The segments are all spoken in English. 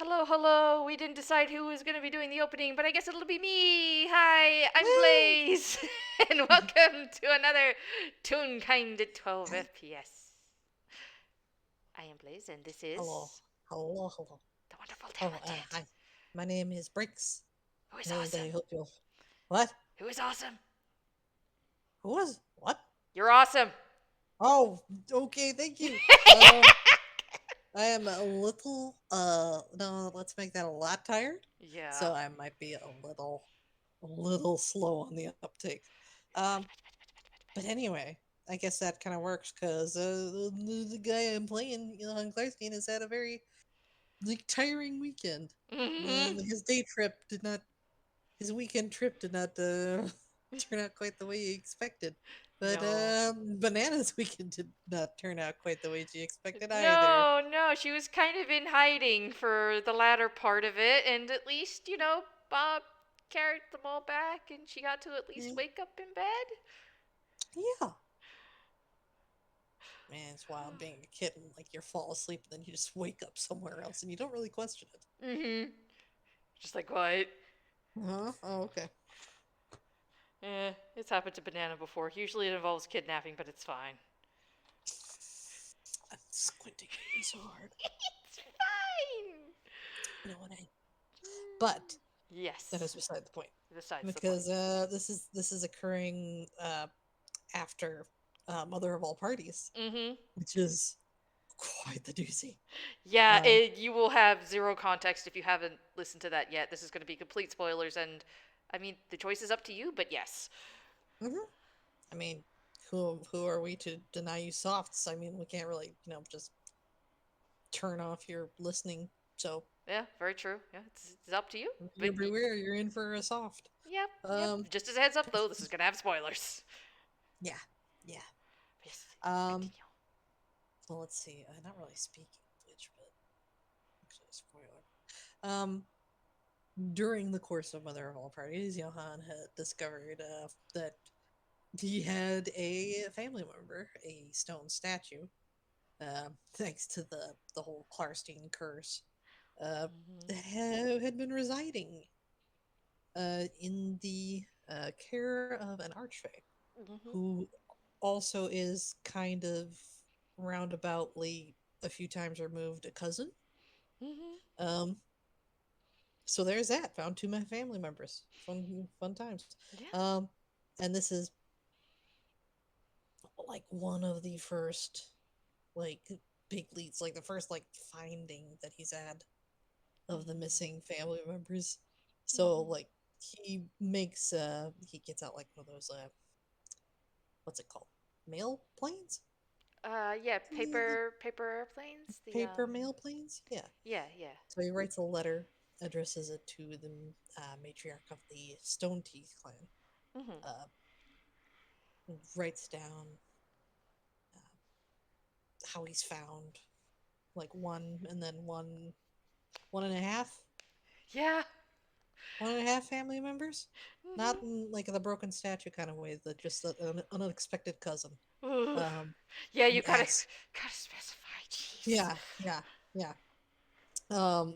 Hello, hello. We didn't decide who was going to be doing the opening, but I guess it'll be me. Hi, I'm Woo! Blaze. And welcome to another Toon Kind at 12 FPS. I am Blaze, and this Hello, is hello. the wonderful Oh, talented, hi. My name is Bricks, who is and I awesome. hope you'll. What? Who is awesome? Who was? What? You're awesome. Oh, okay. Thank you. Um, I am a little. No, let's make that a lot tired. Yeah. So I might be a little slow on the uptake. Um, but anyway, I guess that kind of works because the guy I'm playing, Johan has had a very tiring weekend. Mm-hmm. His day trip did not his weekend trip did not turn out quite the way he expected. But No. Banana's weekend did not turn out quite the way she expected either. No, no, she was kind of in hiding for the latter part of it, and at least, Bob carried them all back, and she got to at least Yeah, wake up in bed. yeah. Man, it's wild being a kid and like you fall asleep and then you just wake up somewhere else and you don't really question it. Mm-hmm. Just like, what? Huh? Oh, okay. It's happened to Banana before. Usually it involves kidnapping, but it's fine. I'm squinting so hard. It's fine! You know what I? But that Yes, is beside the point besides the because point. this is occurring after Mother of All Parties, Mm-hmm. which is quite the doozy. Yeah, Um, you will have zero context if you haven't listened to that yet. This is going to be complete spoilers, and I mean, the choice is up to you, but yes. mhm. I mean, who are we to deny you softs? I mean, we can't really, just turn off your listening. So Yeah, very true. Yeah, it's up to you. you're beware, you're in for a soft. Yep, yep. Um, Just as a heads up, though, this is going to have spoilers. yeah, yeah. Yes, Um, continue. well, let's see. Not really speaking of which, but actually, a spoiler. Um, during the course of Mother of All Parties, Johan had discovered that he had a family member, a stone statue, thanks to the whole Klarstein curse, uh, Mm-hmm. that had been residing in the care of an archfey, Mm-hmm. who also is kind of roundaboutly a few times removed a cousin. Mm-hmm. Um, so there's that. Found two of my family members. Fun times. Yeah. Um, and this is like one of the first like big leads, like the first like finding that he's had of the missing family members. So Mm-hmm. like he gets out like one of those what's it called? Mail planes? Yeah, The paper airplanes. paper mail planes? Yeah. Yeah, yeah. So he writes a letter, addresses it to the matriarch of the Stone Teeth clan. Mm-hmm. Uh, writes down uh, how he's found like one and then one and a half Yeah. one and a half family members. Not Mm-hmm. in like the broken statue kind of way, that just an unexpected cousin. Ooh. Um, Yeah, you he asks, gotta specify. Jeez. yeah, yeah, yeah.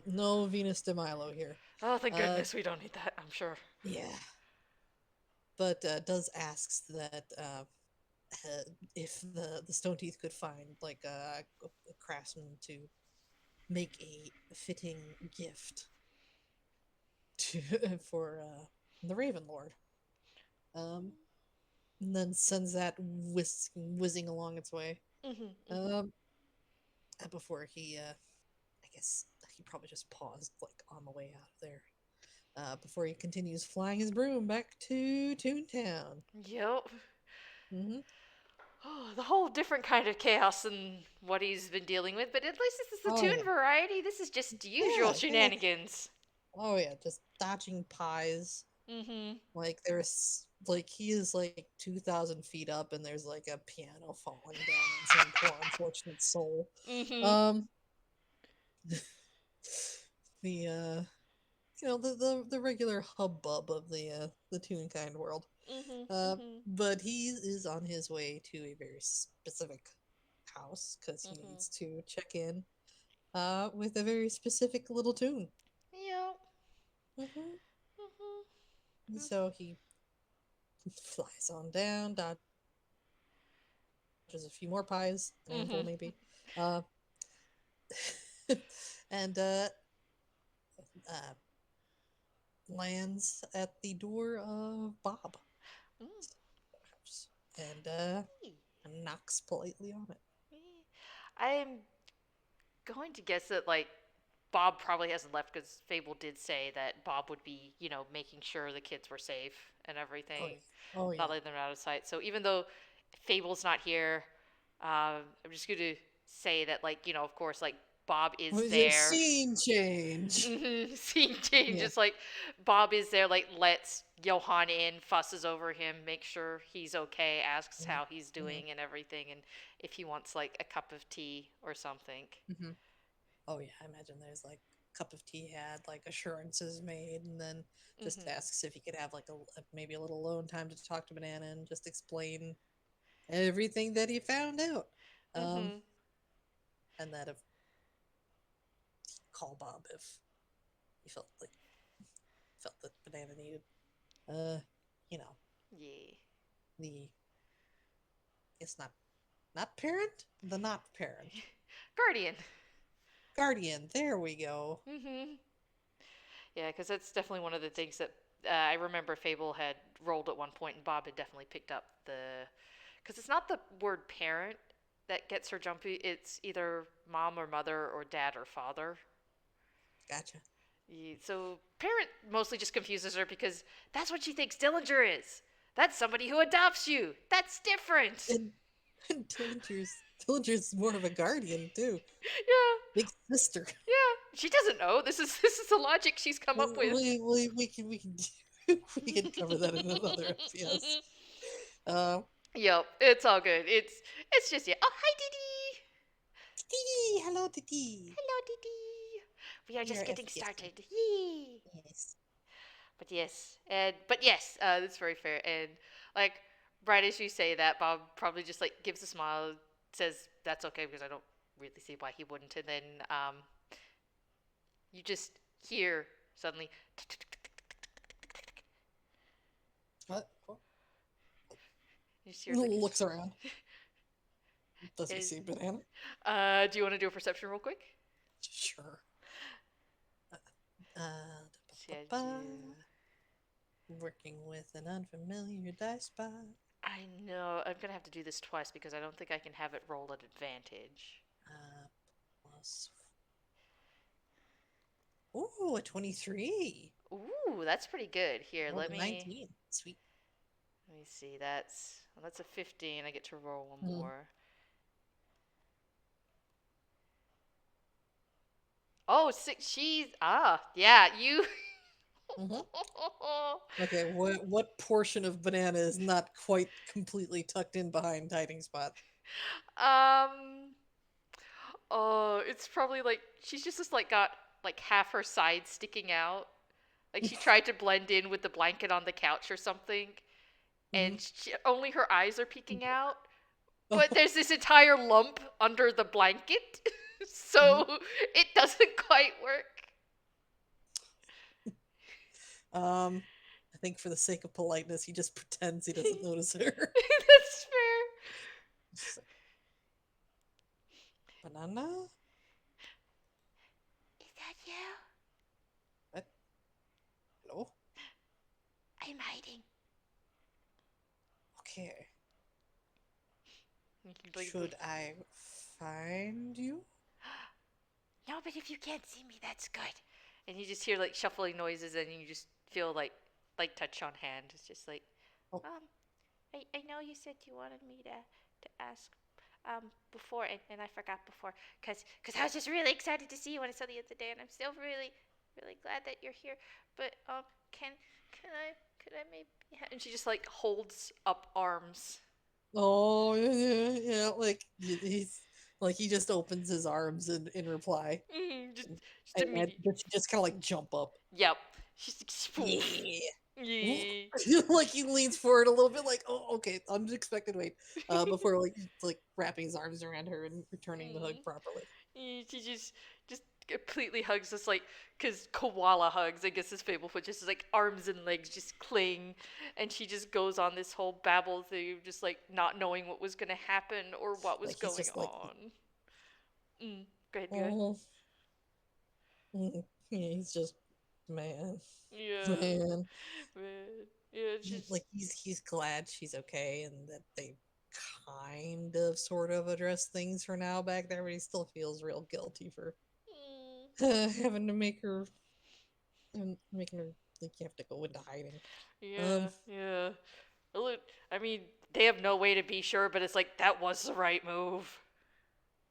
No Venus de Milo here. Oh, thank Uh, goodness we don't need that. I'm sure. yeah, but does asks that if the Stone Teeth could find like a craftsman to make a fitting gift to for the Raven Lord. Um, and then sends that whizzing along its way. Mm-hmm. Mm-hmm. Um, before I guess he probably just paused like on the way out of there. Before he continues flying his broom back to Toontown. Yep. Mm-hmm. Oh, the whole different kind of chaos than what he's been dealing with, but at least this is the Oh Toon yeah, variety. This is just usual yeah, yeah. shenanigans. Oh yeah, just dodging pies. Mm-hmm. Like there's like he is like 2,000 feet up, and there's like a piano falling down on some poor unfortunate soul. Mm-hmm. Um, the the regular hubbub of the Toonkind world. Mm-hmm. Mm-hmm. But he is on his way to a very specific house because he Mm-hmm. needs to check in with a very specific little tune. Yep. Hmm. Mhm. So he flies on down, dodges a few more pies, an handful Mhm. maybe, uh, and uh, lands at the door of Bob's Mm. house and knocks politely on it. I'm going to guess that like Bob probably hasn't left because Fable did say that Bob would be, making sure the kids were safe and Oh everything, yeah. Oh not yeah. letting them out of sight. So even though Fable's not here, I'm just going to say that, like, of course, like Bob is Was it there. scene change? Scene change, Yeah. just like Bob is there, like lets Johan in, fusses over him, makes sure he's okay, asks Hmm. how he's Hmm. doing and everything, and if he wants like a cup of tea or something. Hmm. Oh yeah. I imagine there's like a cup of tea had, like assurances made, and then just Mhm. asks if he could have like maybe a little alone time to talk to Banana and just explain everything that he found out. Um, Mhm. and that if call Bob if he felt that Banana needed, uh, you know, Yeah. the it's not parent, the not parent Guardian. guardian. There we go. Mhm. Yeah, because that's definitely one of the things that I remember Fable had rolled at one point, and Bob had definitely picked up the. Because it's not the word parent that gets her jumpy, it's either mom or mother or dad or father. Gotcha. So parent mostly just confuses her because that's what she thinks Dillinger is. That's somebody who adopts you. That's different. And, and Dillinger's more of a guardian too. Yeah, Big sister. yeah. She doesn't know. This is the logic she's come up with. We can we can cover that in another FPS. Uh, Yep, it's all good. It's just yeah. Oh, hi, Didi. Titi, hello Titi. Hello, Didi. We are We just are getting FPS. started. Yee. Yes. But yes, that's very fair. And like right as you say that, Bob probably just like gives a smile, says that's okay because I don't really see why he wouldn't. And then you just hear suddenly, What? you just hear like, Looks around. Does he is, see Banana? do you want to do a perception real quick? Sure. See, I Ba-ba-ba. do. Working with an unfamiliar dice spot. I know I'm gonna have to do this twice because I don't think I can have it roll at advantage. Uh, plus. Ooh, a 23. Ooh, that's pretty good. Here, Rolled a 19. Sweet. let me see. That's a 15. I get to roll one Mm-hmm. more. Oh, six. Yeah, you. Mm-hmm. Okay, what portion of Banana is not quite completely tucked in behind hiding spot? um. Oh, it's probably like she's just like got like half her side sticking out. Like she tried to blend in with the blanket on the couch or something, Mm-hmm. and only her eyes are peeking out. But Oh, there's this entire lump under the blanket, mm-hmm. so it doesn't quite work. I think for the sake of politeness, he just pretends he doesn't notice her. That's fair. She's like, Banana? Is that you? What? Hello? I'm hiding. Okay. Like, Should I find you? no, but if you can't see me, that's good. And you just hear like shuffling noises, and you just feel like touch on hand. It's just like, Oh, um, I know you said you wanted me to ask before, and I forgot before, cause I was just really excited to see you when I saw you the other day, and I'm still really glad that you're here. But can I maybe? And she just like holds up arms. oh, yeah. Like he's like he just opens his arms in reply, Just and immediate. just kind of like jump up. Yep. She's like, spoof. Yeah. Yeah. Like he leans forward a little bit, like, oh, okay, unexpected wait, before like wrapping his arms around her and returning the hug Mm. properly. She just completely hugs us like because koala hugs. I guess is Fable, but just like arms and legs just cling, and she just goes on this whole babble through, just like not knowing what was gonna happen or what was Like he's going just like, on. Go ahead, go ahead. oh, yeah, he's just man, Yeah, man. man. Yeah, it's just Like he's glad she's okay and that they kind of sort of address things for now back there, but he still feels real guilty for mm, having to make her and making her like you have to go into hiding. Um, yeah, yeah. I mean, they have no way to be sure, but it's like that was the right move.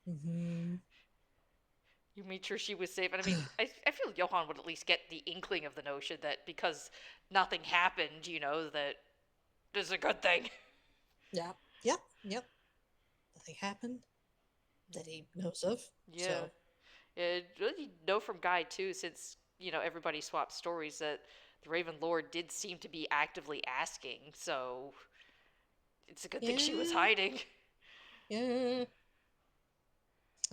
mhm. You made sure she was safe. And I mean, I feel Johan would at least get the inkling of the notion that because nothing happened, that is a good thing. Yeah, yep, yep. Nothing happened that he knows of. Yeah. So Yeah, really know from Guy, too, since, everybody swapped stories that the Raven Lord did seem to be actively asking, so it's a good thing she was yeah, hiding. yeah.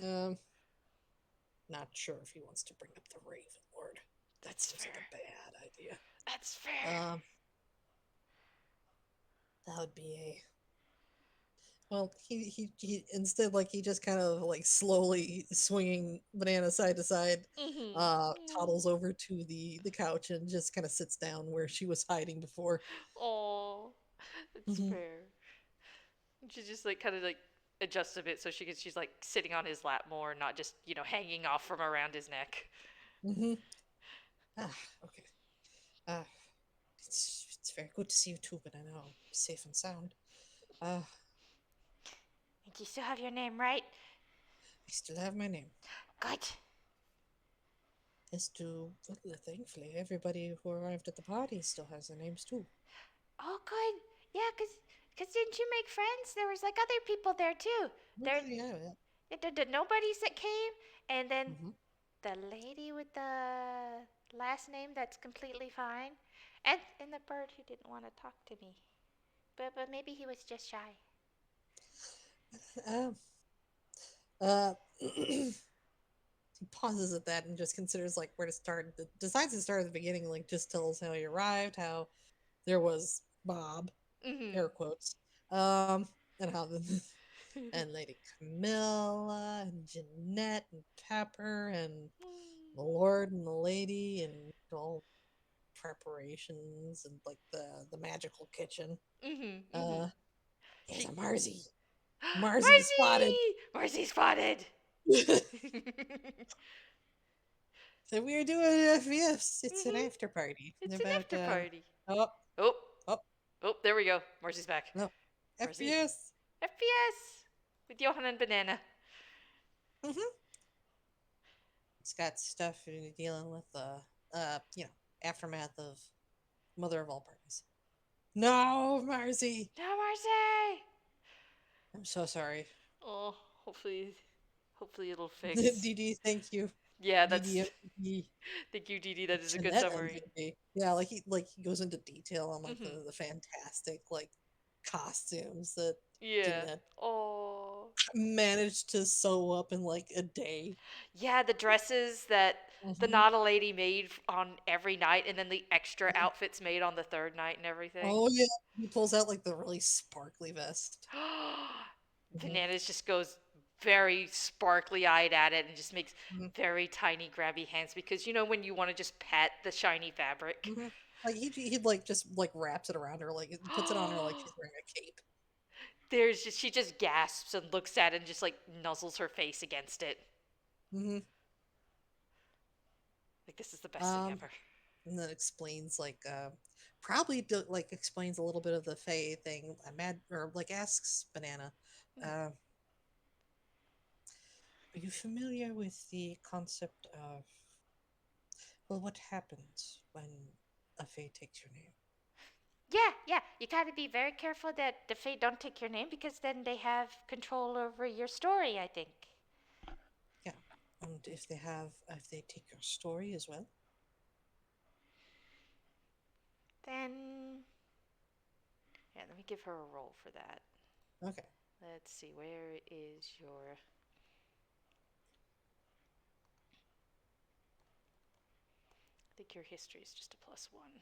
Um, not sure if he wants to bring up the Raven Lord. That That's seems like fair. a bad idea. That's fair. Um, that would be a well. He instead like he just kind of like slowly swinging banana side to side, Mm-hmm. toddles over to the couch and just kind of sits down where she was hiding before. Oh, that's Hmm. fair. She just like kind of like adjusts a bit so she's like sitting on his lap more, not just hanging off from around his neck. Hmm. Ah, okay. Ah, it's very good to see you too, but I know safe and sound. Ah, And you still have your name right? I still have my name. Good. As to well, thankfully, everybody who arrived at the party still has their names too. Oh, good. Yeah, cause didn't you make friends? There was like other people there too. There, Okay, yeah. the nobodies that came, and then Mm-hmm. the lady with the last name that's completely fine, and the bird who didn't want to talk to me, but maybe he was just shy. Um, he pauses at that and just considers like where to start. Decides to start at the beginning, like just tells how he arrived, how there was Bob, Mm-hmm. air quotes, and how the and Lady Camilla and Jeanette and Pepper and the Lord and the Lady and all preparations and like the magical kitchen. Mm-hmm. Mm-hmm. Uh, there's She a Marzi. Marzi spotted. Marcy! Marcy spotted! So we are doing an FPS. It's an Mm-hmm. after party It's an about after party. oh Oh, oh oh, there we go. Marcy's back. no Marcy. FPS. FPS! With Johan and Banana. Mm-hmm. It's got stuff dealing with the aftermath of mother of all parties. No, Marzi. No, Marcy! I'm so sorry. Oh, hopefully it'll fix. DD, thank you. Yeah, DD that's. MVP. Thank you, Dee Dee. That is a good Jeanette summary. MVP. Yeah, like he goes into detail on like Mm-hmm. the fantastic like costumes that Yeah. Jeanette Oh. managed to sew up in like a day. Yeah, the dresses that the Hmm. Nada lady made on every night, and then the extra outfits made on the third night and everything. Oh yeah, he pulls out like the really sparkly vest. Hmm. Bananas just goes very sparkly eyed at it and just makes Hmm. very tiny grabby hands because when you want to just pat the shiny fabric. Hmm. Like he'd like just like wraps it around her, like puts it on her like she's wearing a cape. She just gasps and looks at it and just like nuzzles her face against it. Hmm. Like this is the best thing Um, ever. and then explains like probably like explains a little bit of the Fae thing. Mad or like asks Banana, uh, are you familiar with the concept of well, what happens when a Fae takes your name? Yeah, yeah. You gotta be very careful that the Fae don't take your name because then they have control over your story, I think. Yeah, and if they take your story as well. Then. Yeah, let me give her a roll for that. Okay. Let's see, where is your. your history is just a +1.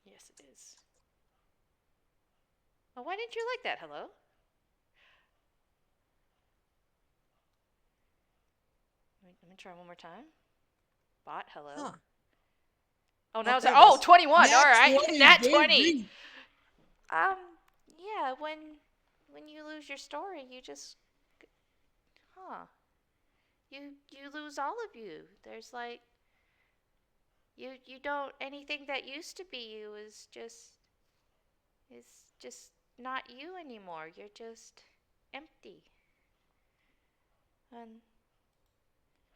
Yes, it is. Oh, why didn't you like that? Hello? Let me try one more time. Bot, hello? Huh. Oh, Oh, now it's there it oh is. 21. All Nat right, 20, nat 20. baby! Um, yeah. When you lose your story, you just huh. You lose all of you. There's like you don't anything that used to be you is just not you anymore. You're just empty. And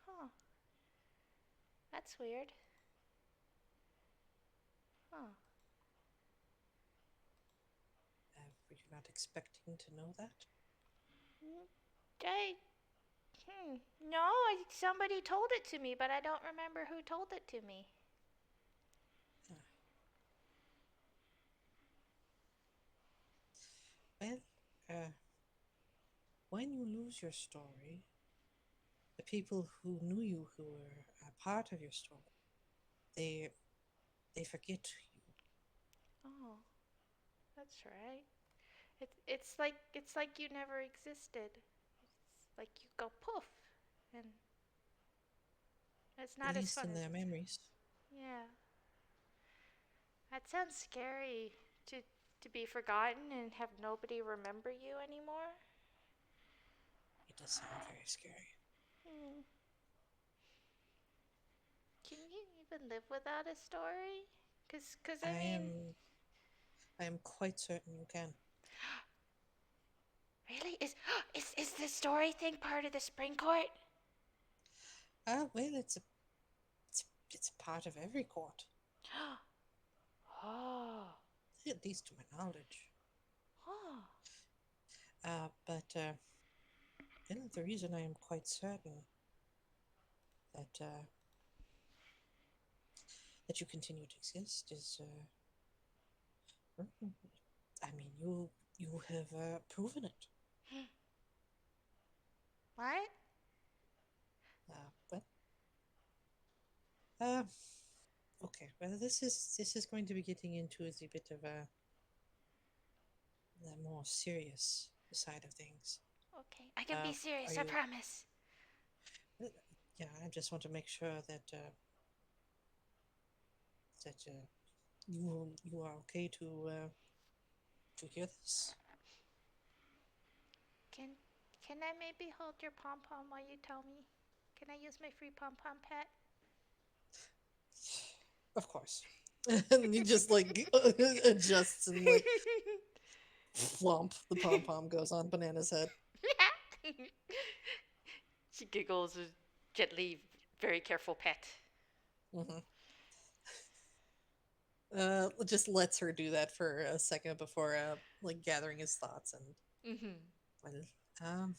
huh, that's weird. Huh. Were you not expecting to know that? Mm, I no, somebody told it to me, but I don't remember who told it to me. Huh. Well, uh, when you lose your story, the people who knew you, who were a part of your story, they they forget you. Oh, that's right. It's like you never existed. It's like you go poof, and it's At not as least fun in as their it's. memories. Yeah, that sounds scary to be forgotten and have nobody remember you anymore. It does sound very scary. Hmm. Can you even live without a story? Cause I I mean, am I am quite certain you can. really is the story thing part of the spring court? Well, it's part of every court, Oh, at least to my knowledge. oh. But the reason I am quite certain that that you continue to exist is, I mean, you have proven it. What? Well, uh, okay. Well, this is going to be getting into a bit of a more serious side of things. Okay, I can Uh, be are serious. I you? promise. uh, Yeah, I just want to make sure that you are okay to hear this. Can can I maybe hold your pom pom while you tell me? Can I use my free pom pom pet? Of course. And he just like adjusts and like flump, the pom pom goes on Banana's head. She giggles a gently, very careful pet. Hmm. Just lets her do that for a second before like gathering his thoughts and Mm-hmm. well, um,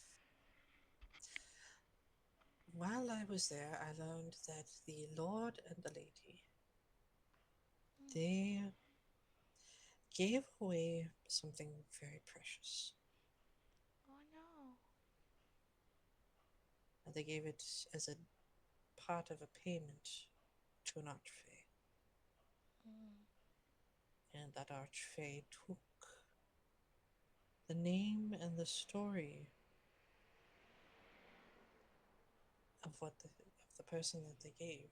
while I was there, I learned that the Lord and the Lady they gave away something very precious. Oh no. And they gave it as a part of a payment to an archfey, Mm. and that archfey took the name and the story of the person that they gave,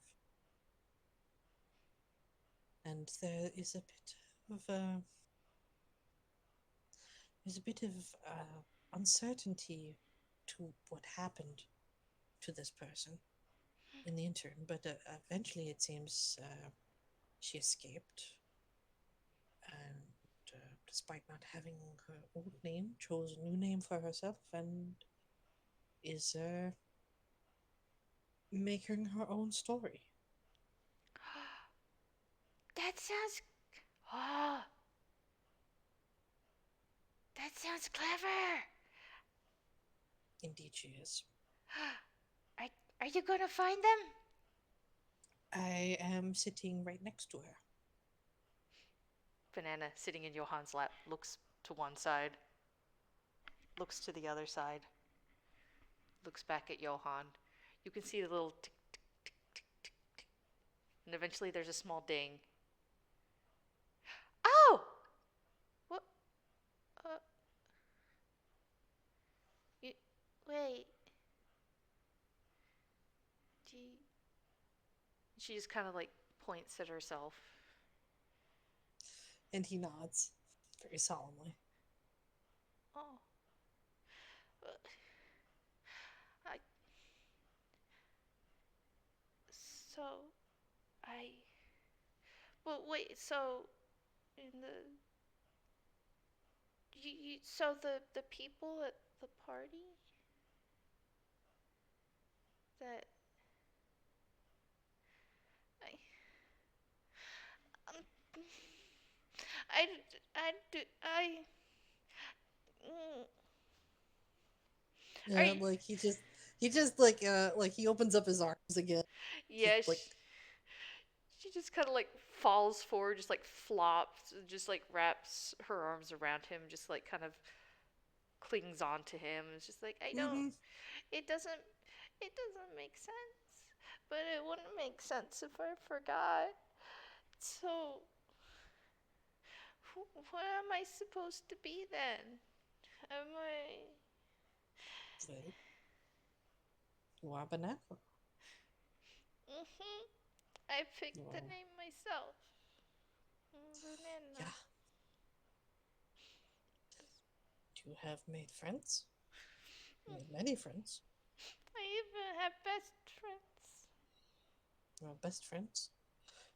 and there's a bit of uncertainty to what happened to this person in the interim, but eventually it seems she escaped, and despite not having her old name, chose a new name for herself and is making her own story. That sounds. Oh, that sounds clever. Indeed, she is. Are are you gonna find them? I am sitting right next to her. Banana sitting in Johan's lap looks to one side, looks to the other side, looks back at Johan. You can see the little tick, and eventually there's a small ding. Oh! What? Uh, you, wait. Gee. She just kind of like points at herself. And he nods very solemnly. Oh. Uh, I. So. I. Well, wait, so. In the. So the people at the party that. I. Um, I. I. Do. I. Mm, are you. Like he just like he opens up his arms again. Just Yeah, like she just kind of like falls forward, just like flops, just like wraps her arms around him, just like kind of clings on to him. It's just like I don't. mm-hmm. It doesn't. It doesn't make sense. But it wouldn't make sense if I forgot. So, what am I supposed to be then? Am I? Well, you are banana. Mhm. I picked the Well, name myself. Banana. yeah. You have made friends. Made many friends. I even have best friends. You have best friends.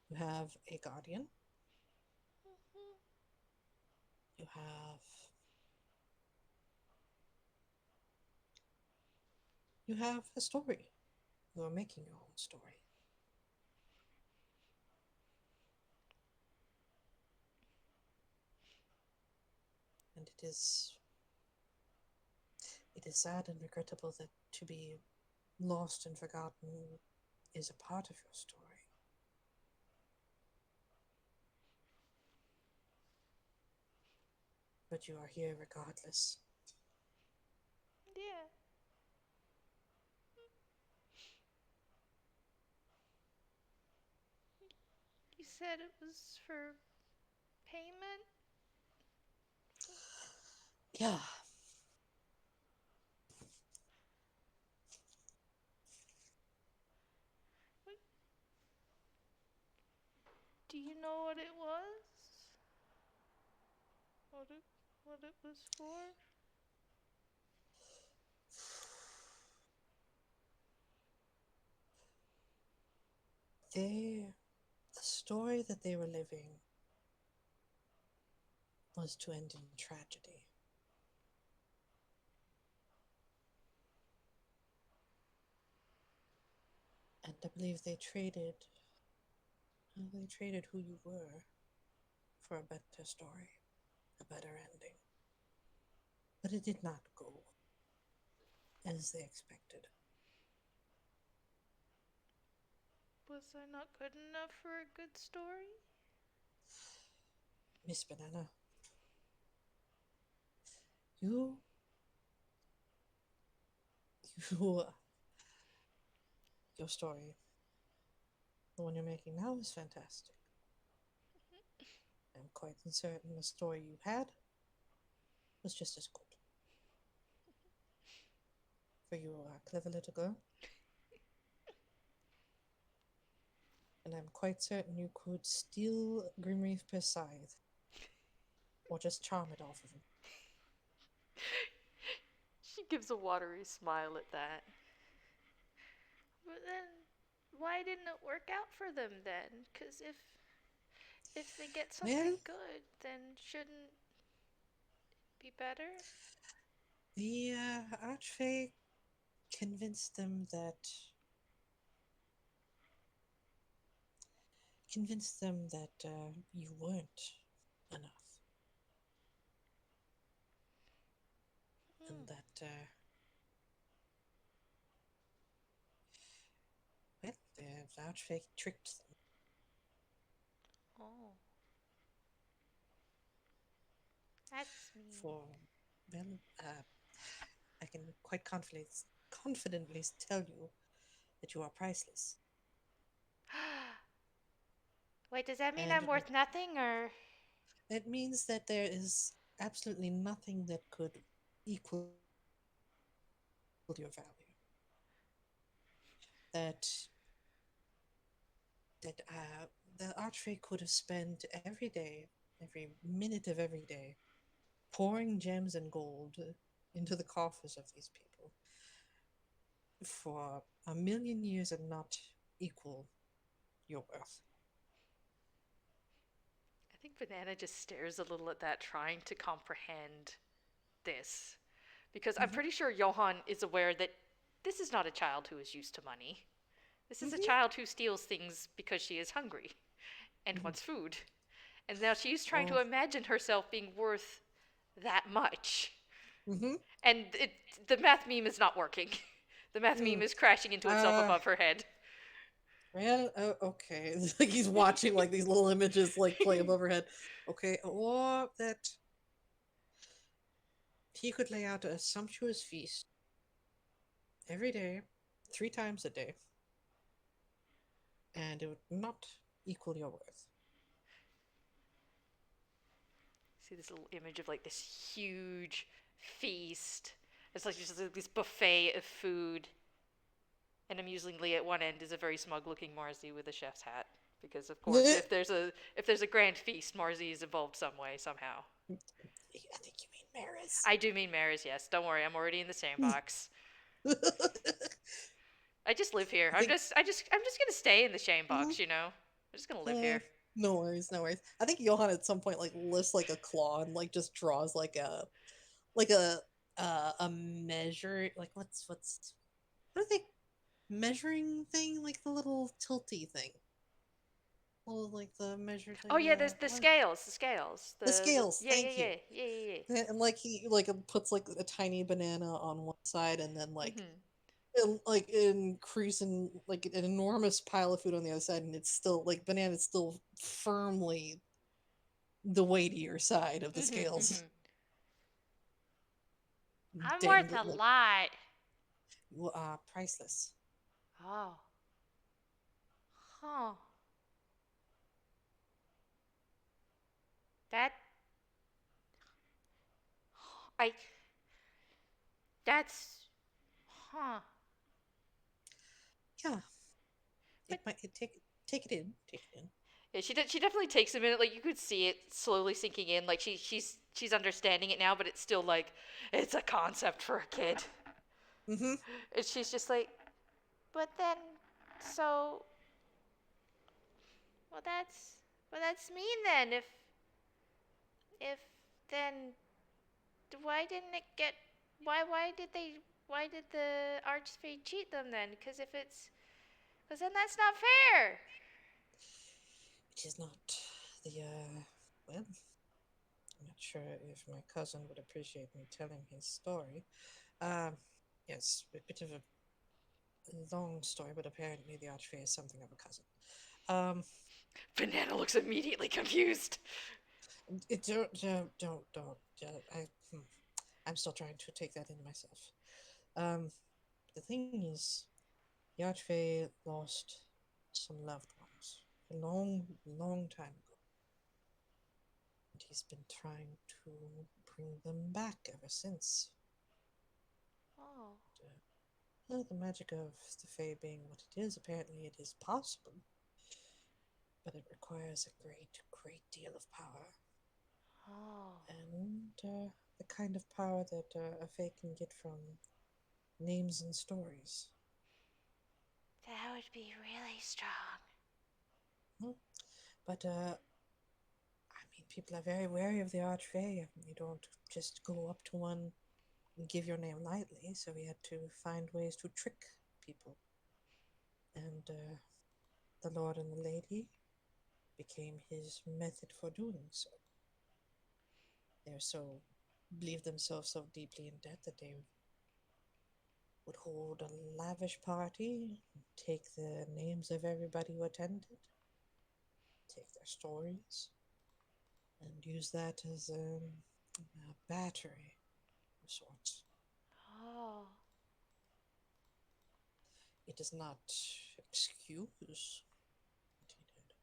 You have a guardian. Mhm. You have a story. You are making your own story. And it is sad and regrettable that to be lost and forgotten is a part of your story. But you are here regardless. Yeah. You said it was for payment? Yeah. What, do you know what it was? What it what it was for? The story that they were living was to end in tragedy. And I believe they traded who you were for a better story, a better ending. But it did not go as they expected. Was I not good enough for a good story? Miss Banana, you, you, your story, the one you're making now, is fantastic. I'm quite certain the story you had was just as good. For you are a clever little girl, and I'm quite certain you could steal Grimreef per scythe, or just charm it off of him. She gives a watery smile at that. But then, why didn't it work out for them then? Because if they get Well, something good, then shouldn't be better? the Archfey convinced them that you weren't enough, Hmm. and that well, the Archfey tricked them Oh, that's mean. for well, I can quite confidently tell you that you are priceless. Wait, does that mean And I'm worth nothing, or? it means that there is absolutely nothing that could equal your value. That that the Archfey could have spent every day, every minute of every day, pouring gems and gold into the coffers of these people for a million years and not equal your worth. I think Banana just stares a little at that, trying to comprehend this. Because I'm Mm-hmm. pretty sure Johan is aware that this is not a child who is used to money. This is a Mm-hmm. child who steals things because she is hungry and Mm-hmm. wants food. And now she's trying to Oh. imagine herself being worth that much. Mm-hmm. And the math meme is not working. The math meme Mm. is crashing into itself Uh above her head. Well, oh, okay. It's like he's watching like these little images like play above her head. Okay, or that he could lay out a sumptuous feast every day, 3 times a day, and it would not equal your worth. See this little image of like this huge feast. It's like just like this buffet of food. And amusingly, at one end is a very smug-looking Marzi with a chef's hat, because of course, I if there's a grand feast, Marzi is involved some way somehow. think you mean Maris. I do mean Maris, yes. Don't worry, I'm already in the sandbox. I I just live here. I'm think. just, I just, I'm just gonna stay in the Mhm. sandbox. I'm just gonna live Eh, here. no worries, no worries. I think Johan at some point like lifts like a claw and like just draws like a measure like what's what are they measuring thing like the little tilty thing. Well, like the measure, like Oh yeah, there's the what? scales, the scales, The the scales. yeah, yeah, Thank you. yeah, yeah, yeah, And like he like puts like a tiny banana on one side, and then yeah. Mm-hmm. like increasing like an enormous pile of food on the other side, and it's still like banana's still firmly the weightier side of the Mm-hmm. scales. Mm-hmm. I'm worth Dang, a like lot. priceless. Oh, huh. That I. That's huh. Yeah, But it might it take it in, take it in. yeah, she definitely takes a minute. Like you could see it slowly sinking in. Like she's understanding it now, but it's still like it's a concept for a kid. Mm-hmm. And she's just like, but then, so, well that's mean then. If then why didn't it get? Why did the Archfey cheat them then? Because then that's not fair. Which is not the well, I'm not sure if my cousin would appreciate me telling his story. Um, yes, a bit of a long story, but apparently the Archfey is something of a cousin. Um, Banana looks immediately confused. don't. I'm still trying to take that in myself. Um, the thing is, the Archfey lost some loved ones a long time ago, and he's been trying to bring them back ever since. Oh. Well, the magic of the Fae being what it is, apparently it is possible, but it requires a great deal of power. Oh. And the kind of power that a Fae can get from names and stories. That would be really strong. Hmm? But, I mean, people are very wary of the Archfey. You don't just go up to one and give your name lightly, so we had to find ways to trick people. And the Lord and the Lady became his method for doing so. They're so believe themselves so deeply in debt that they would hold a lavish party, take the names of everybody who attended, take their stories, and use that as a battery of sorts. Oh. It does not excuse what he did.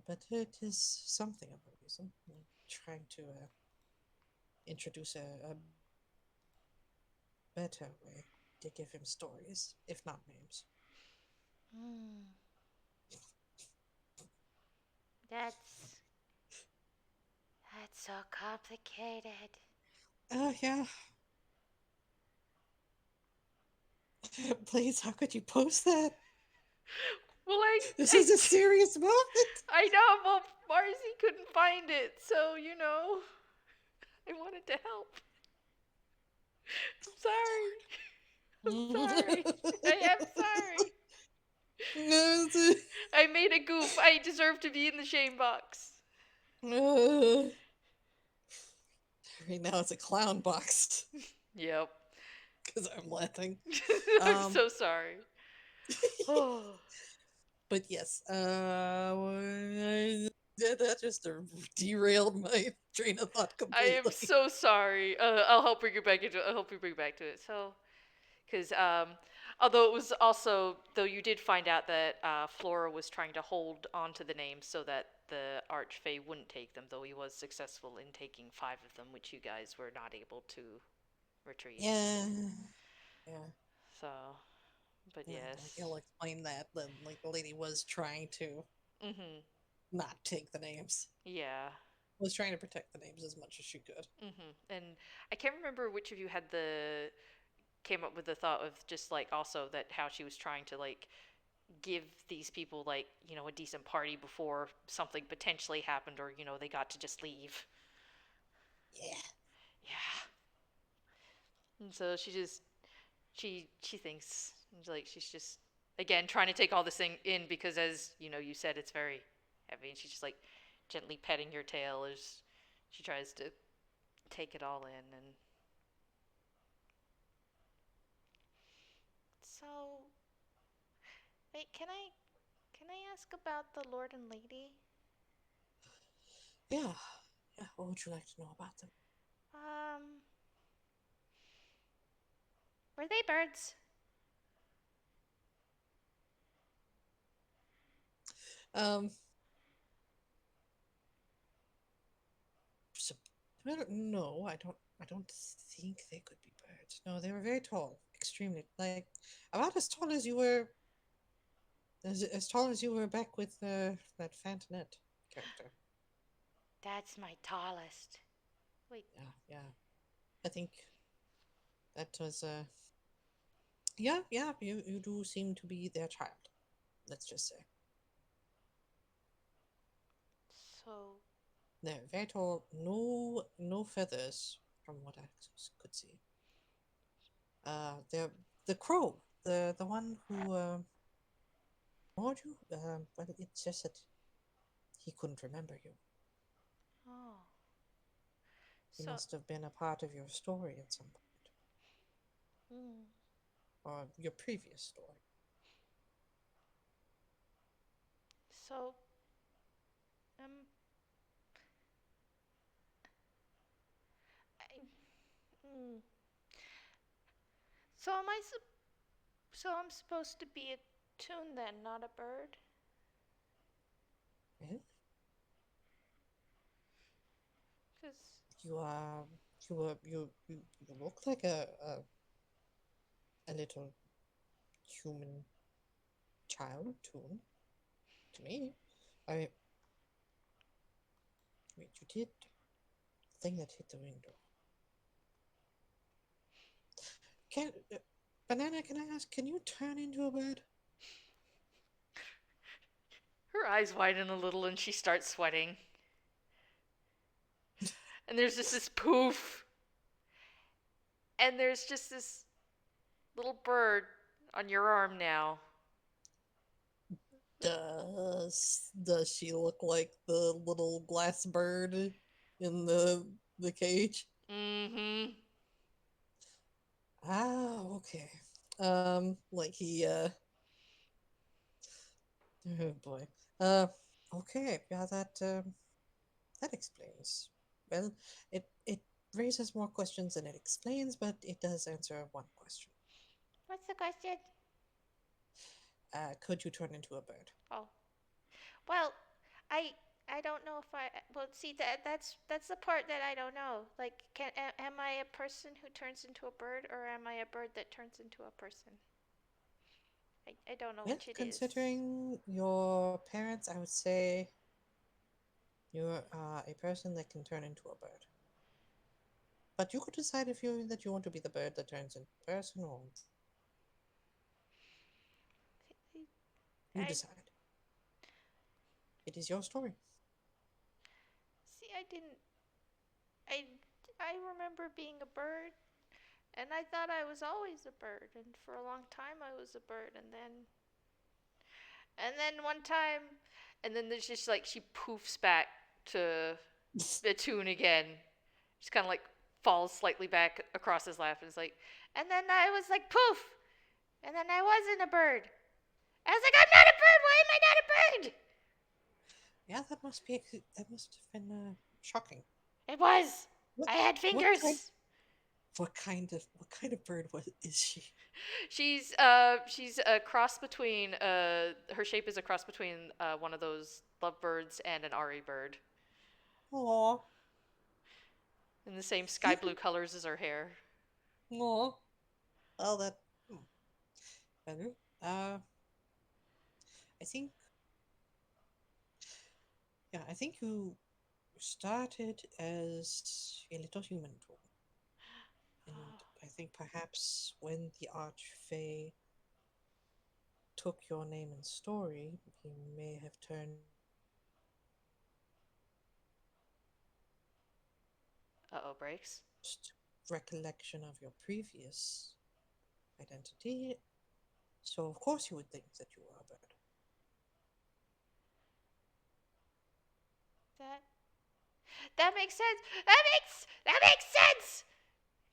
but it is something of a reason. I'm trying to introduce a better way to give him stories, if not names. Hmm. That's that's so complicated. Yeah. Please, how could you post that? Well, I This I is a serious moment. I know. Well, Marcy couldn't find it, so I wanted to help. I'm sorry. I'm sorry. I am sorry. I made a goof. I deserve to be in the shame box. Right now it's a clown box Yep. because I'm laughing. I'm Um, so sorry. Oh, but yes, that just derailed my train of thought I am completely. so sorry. I'll help bring you back into. I'll help you bring back to it. So, because although it was also though you did find out that Flora was trying to hold onto the names so that the Archfey wouldn't take them, though he was successful in taking 5 of them, which you guys were not able to retrieve. Yeah, yeah. So, but Like yes. he'll explain that like the lady was trying to Mhm. not take the names, Yeah. was trying to protect the names as much as she could. And I can't remember which of you had the came up with the thought of just like also that how she was trying to like give these people like a decent party before something potentially happened or they got to just leave. Yeah, Yeah. And so she thinks like she's just again trying to take all this thing in because as you said it's very heavy and she's just like gently petting your tail as she tries to take it all in. And so wait, can I ask about the Lord and Lady? yeah, yeah. What would you like to know about them? Um, were they birds? Um, so, well, no, I don't. I don't think they could be birds. No, they were very tall, extremely like about as tall as you were, as tall as you were back with that Fantonet character. That's my tallest. Wait, Yeah, yeah. I think that was yeah, yeah. You do seem to be their child. Let's just say so they're very tall. No feathers from what I could see. They're the crow, the one who ignored you. But it's just that he couldn't remember you. oh, He so must have been a part of your story at some point, mm, or your previous story. so um, I, mm, so am I? So I'm supposed to be a tune then, not a bird? Yeah? Cause You are you look like a little human child to me. I mean, you did the thing that hit the window. Can Banana? Can I ask? Can you turn into a bird? her eyes widen a little and she starts sweating. And there's just this poof, and there's just this little bird on your arm now. Does she look like the little glass bird in the cage? Mm-hmm. Ah, okay. Like he oh boy. Uh, okay. Yeah, that explains. Well, it raises more questions than it explains, but it does answer one question. What's the question? Could you turn into a bird? Oh, well, I I don't know if I well see that's the part that I don't know. Like am I a person who turns into a bird or am I a bird that turns into a person? I don't know Well, which it is. considering your parents, I would say you're a person that can turn into a bird. But you could decide if you that you want to be the bird that turns into a person, or you I decide. It is your story. see I I remember being a bird and I thought I was always a bird and for a long time I was a bird and then one time and then there's just like she poofs back to the tune again. Just kind of like falls slightly back across his lap and is like, and then I was like, poof! And then I wasn't a bird. I was like, I'm not a bird! Why am I not a bird? Yeah, that must have been shocking. It was! What I had what kind fingers! what kind of bird is she? She's a cross between her shape is a cross between one of those lovebirds and an Ari bird. Aw, In the same sky blue even colors as her hair. aw. Well, that better. Uh, I think yeah, I think you started as a little human tool, and I think perhaps when the Archfey took your name and story, he may have turned Uh-oh, breaks. just recollection of your previous identity. So of course you would think that you were a bird. That that makes sense. That makes sense.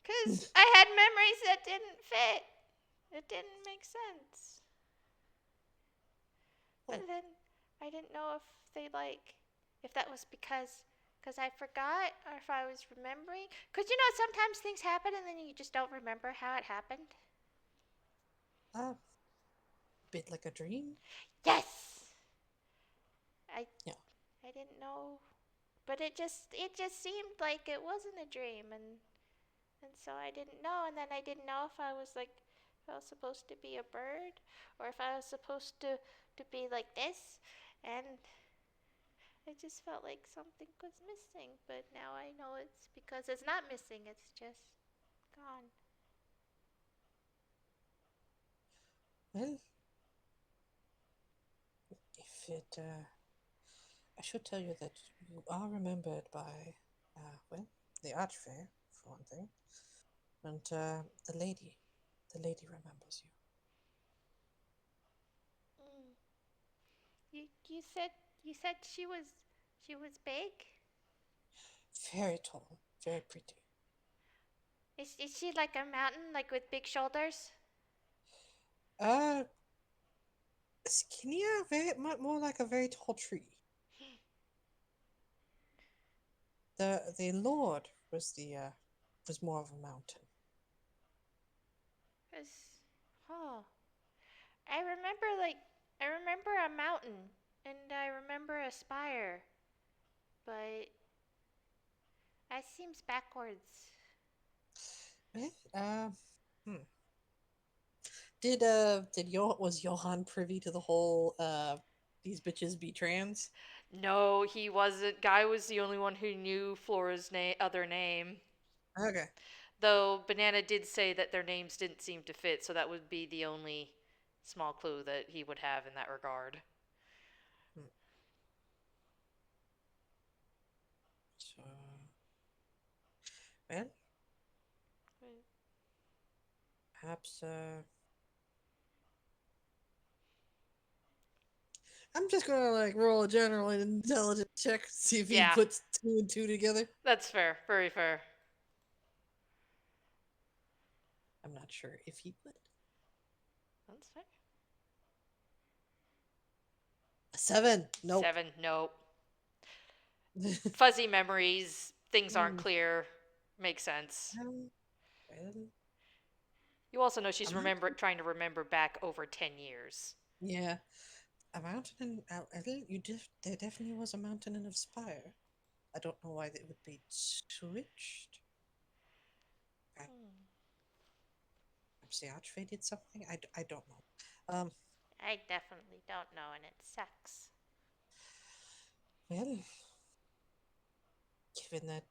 Cause I had memories that didn't fit. It didn't make sense. But Oh, then I didn't know if they like if that was because I forgot or if I was remembering. Cause sometimes things happen and then you just don't remember how it happened. a bit like a dream. Yes. I Yeah. I didn't know, but it just seemed like it wasn't a dream and so I didn't know and then I didn't know if I was like if I was supposed to be a bird or if I was supposed to be like this and I just felt like something was missing, but now I know it's because it's not missing, it's just gone. Well, if it, I should tell you that you are remembered by, well, the Archfey, for one thing, and the lady remembers you. Mm. You said she was big? Very tall, very pretty. Is she like a mountain, like with big shoulders? Uh, skinnier, very more like a very tall tree. The Lord was more of a mountain. 'Cause, oh, I remember a mountain and I remember a spire, but that seems backwards. Eh? Hmm. Did was Johan privy to the whole these bitches be trans? No, he wasn't. Guy was the only one who knew Flora's other name. Okay. Though Banana did say that their names didn't seem to fit, so that would be the only small clue that he would have in that regard. Hmm. So well, perhaps I'm just gonna like roll a general intelligence check, see if he Yeah, puts two and two together. that's fair. Very fair. I'm not sure if he would. That's fair. A seven. Nope. 7, nope. Fuzzy memories, things aren't Hmm. clear. Makes sense. Well, You also know she's I'm not. trying to remember back over 10 years. Yeah. A mountain in there definitely was a mountain in of Spire. I don't know why it would be switched. Hmm. Perhaps the Archfey did something. I don't know. I definitely don't know, and it sucks. Well, given that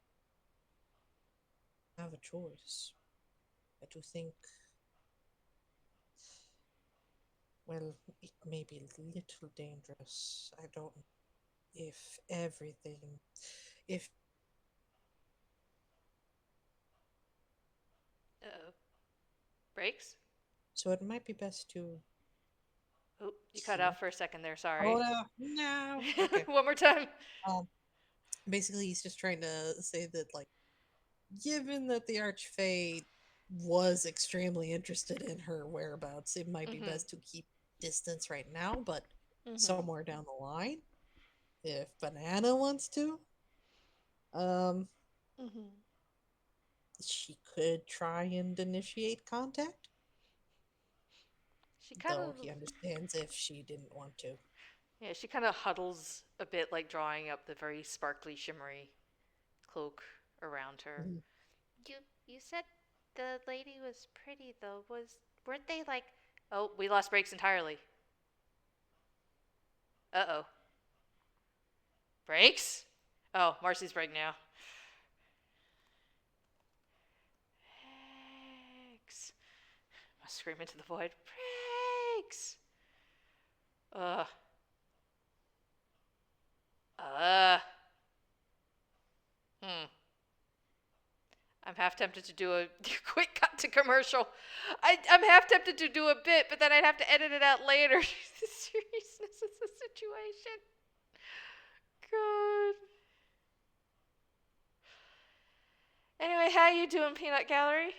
I have a choice, I do think, well, it may be a little dangerous. I don't know if everything, if Uh-oh. Breaks? so, it might be best to Oh, you cut keep. off for a second there. Oh Sorry. no, no. Okay. One more time. Um, Basically, he's just trying to say that, like, given that the Archfey was extremely interested in her whereabouts, it might be Mm-hmm. best to keep distance right now, but Mm-hmm. somewhere down the line, if Banana wants to, um, Mm-hmm. she could try and initiate contact, She kind though of, he understands if she didn't want to. yeah, she kind of huddles a bit, like drawing up the very sparkly, shimmery cloak around her. Mhm. You you said the lady was pretty though. Weren't they like? Oh, we lost Breaks entirely. Uh oh. Breaks? Oh, Marcy's break now. Breaks. I scream into the void. Breaks. Uh. Uh. Hmm. I'm half tempted to do a quick cut to commercial. I'm half tempted to do a bit, but then I'd have to edit it out later. The seriousness of the situation. God. Anyway, how you doing, Peanut Gallery?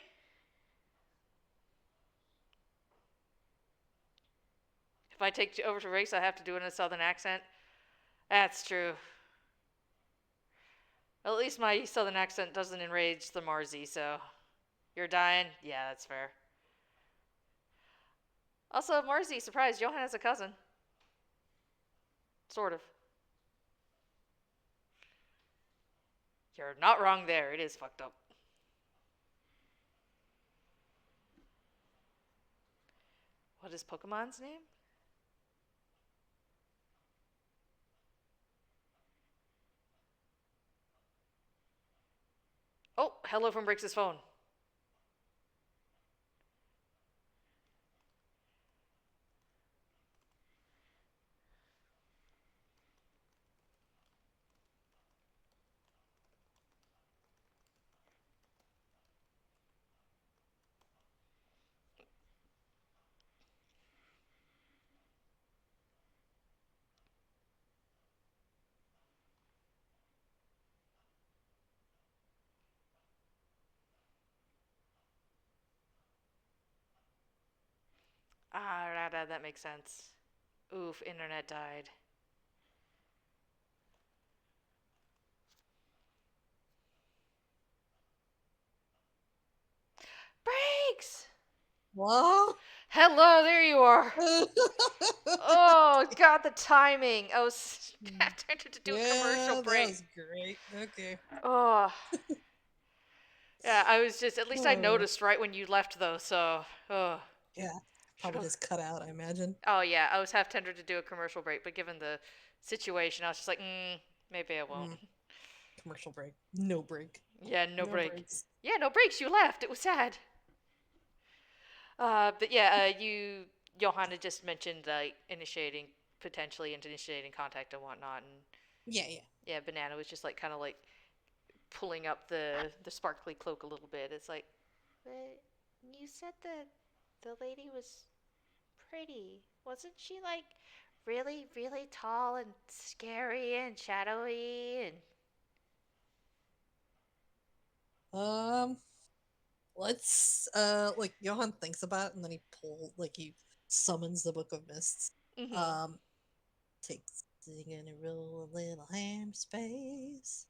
If I take you over to race, I have to do it in a southern accent. That's true. Well, at least my southern accent doesn't enrage the Marzi, so. You're dying? Yeah, that's fair. Also, Marzi, surprise, Johan has a cousin. Sort of. You're not wrong there. It is fucked up. What is Pokemon's name? Oh, hello from Breaks' phone. Ah, that makes sense. Oof, internet died. Breaks! What? Hello, there you are. Oh, God, the timing. I was tempted to do a commercial Yeah, that break. was great. Okay. Oh, yeah, I was just, at least I Oh, noticed right when you left, though, so. Oh. yeah. Probably just cut out, I imagine. Oh, yeah, I was half tempted to do a commercial break, but given the situation, I was just like, maybe I won't. Mm, commercial break. No break. Yeah, no No break. breaks. Yeah, no breaks. You left. It was sad. But yeah, Johanna just mentioned initiating, potentially initiating contact and whatnot, and Yeah, yeah. yeah, Banana was just like kind of like pulling up the sparkly cloak a little bit. It's like, but you said the lady was pretty, wasn't she? Like really, really tall and scary and shadowy and. Um, let's like Johan thinks about it and then he summons the Book of Mists. Mm-hmm. Um, takes in a real little ham space.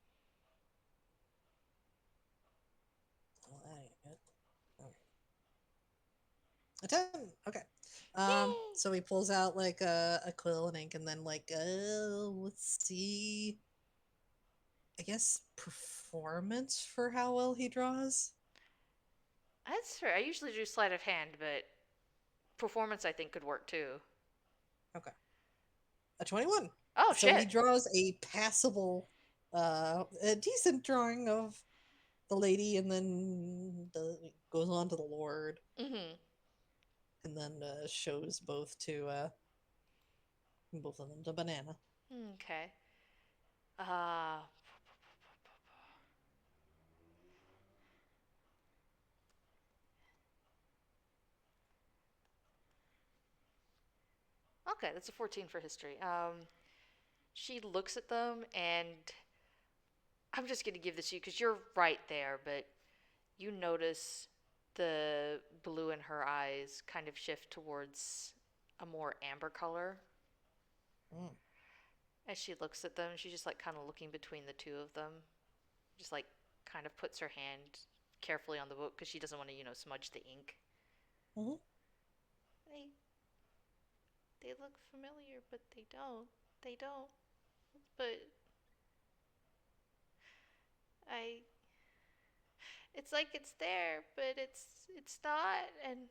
Alright. Alright. A 10. Okay. Yay! So he pulls out like a quill and ink, and then like, let's see. I guess performance for how well he draws. That's fair. I usually do sleight of hand, but performance I think could work too. Okay, a 21. Oh So he shit. draws a passable, a decent drawing of the lady, and then goes on to the Lord, Mhm. and then shows both of them to Banana. Okay. Uh okay, that's a 14 for history. She looks at them and I'm just going to give this to you cuz you're right there, but you notice the blue in her eyes kind of shift towards a more amber color Mm. as she looks at them. She's just like kind of looking between the two of them. Just like kind of puts her hand carefully on the book because she doesn't want to, smudge the ink. Mm-hmm. They they look familiar, but they don't. They don't. But I it's like it's there, but it's not. And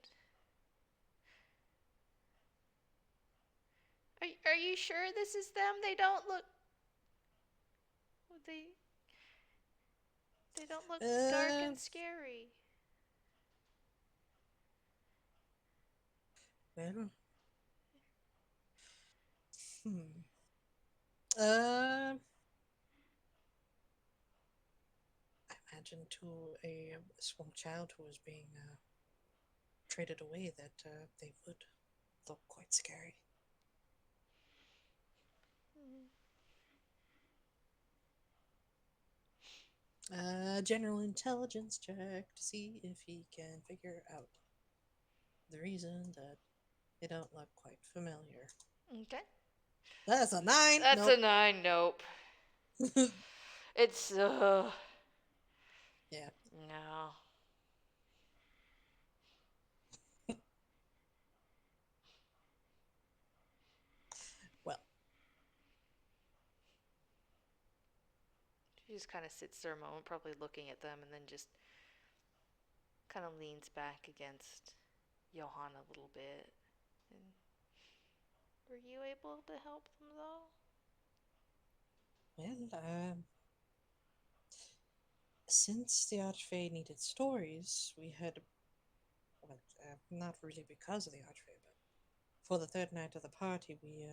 are you sure this is them? They they don't look dark Uh, and scary. well, hmm. Uh, I imagine to a small child who was being traded away that they would look quite scary. General intelligence check to see if he can figure out the reason that they don't look quite familiar. Okay. That's a 9. That's a Nope. 9. Nope. It's Yeah. no. Well, She just kind of sits there a moment, probably looking at them, and then just kind of leans back against Johan a little bit. And were you able to help them though? well, since the Archfey needed stories, we had, well, not really because of the Archfey, but for the third night of the party, we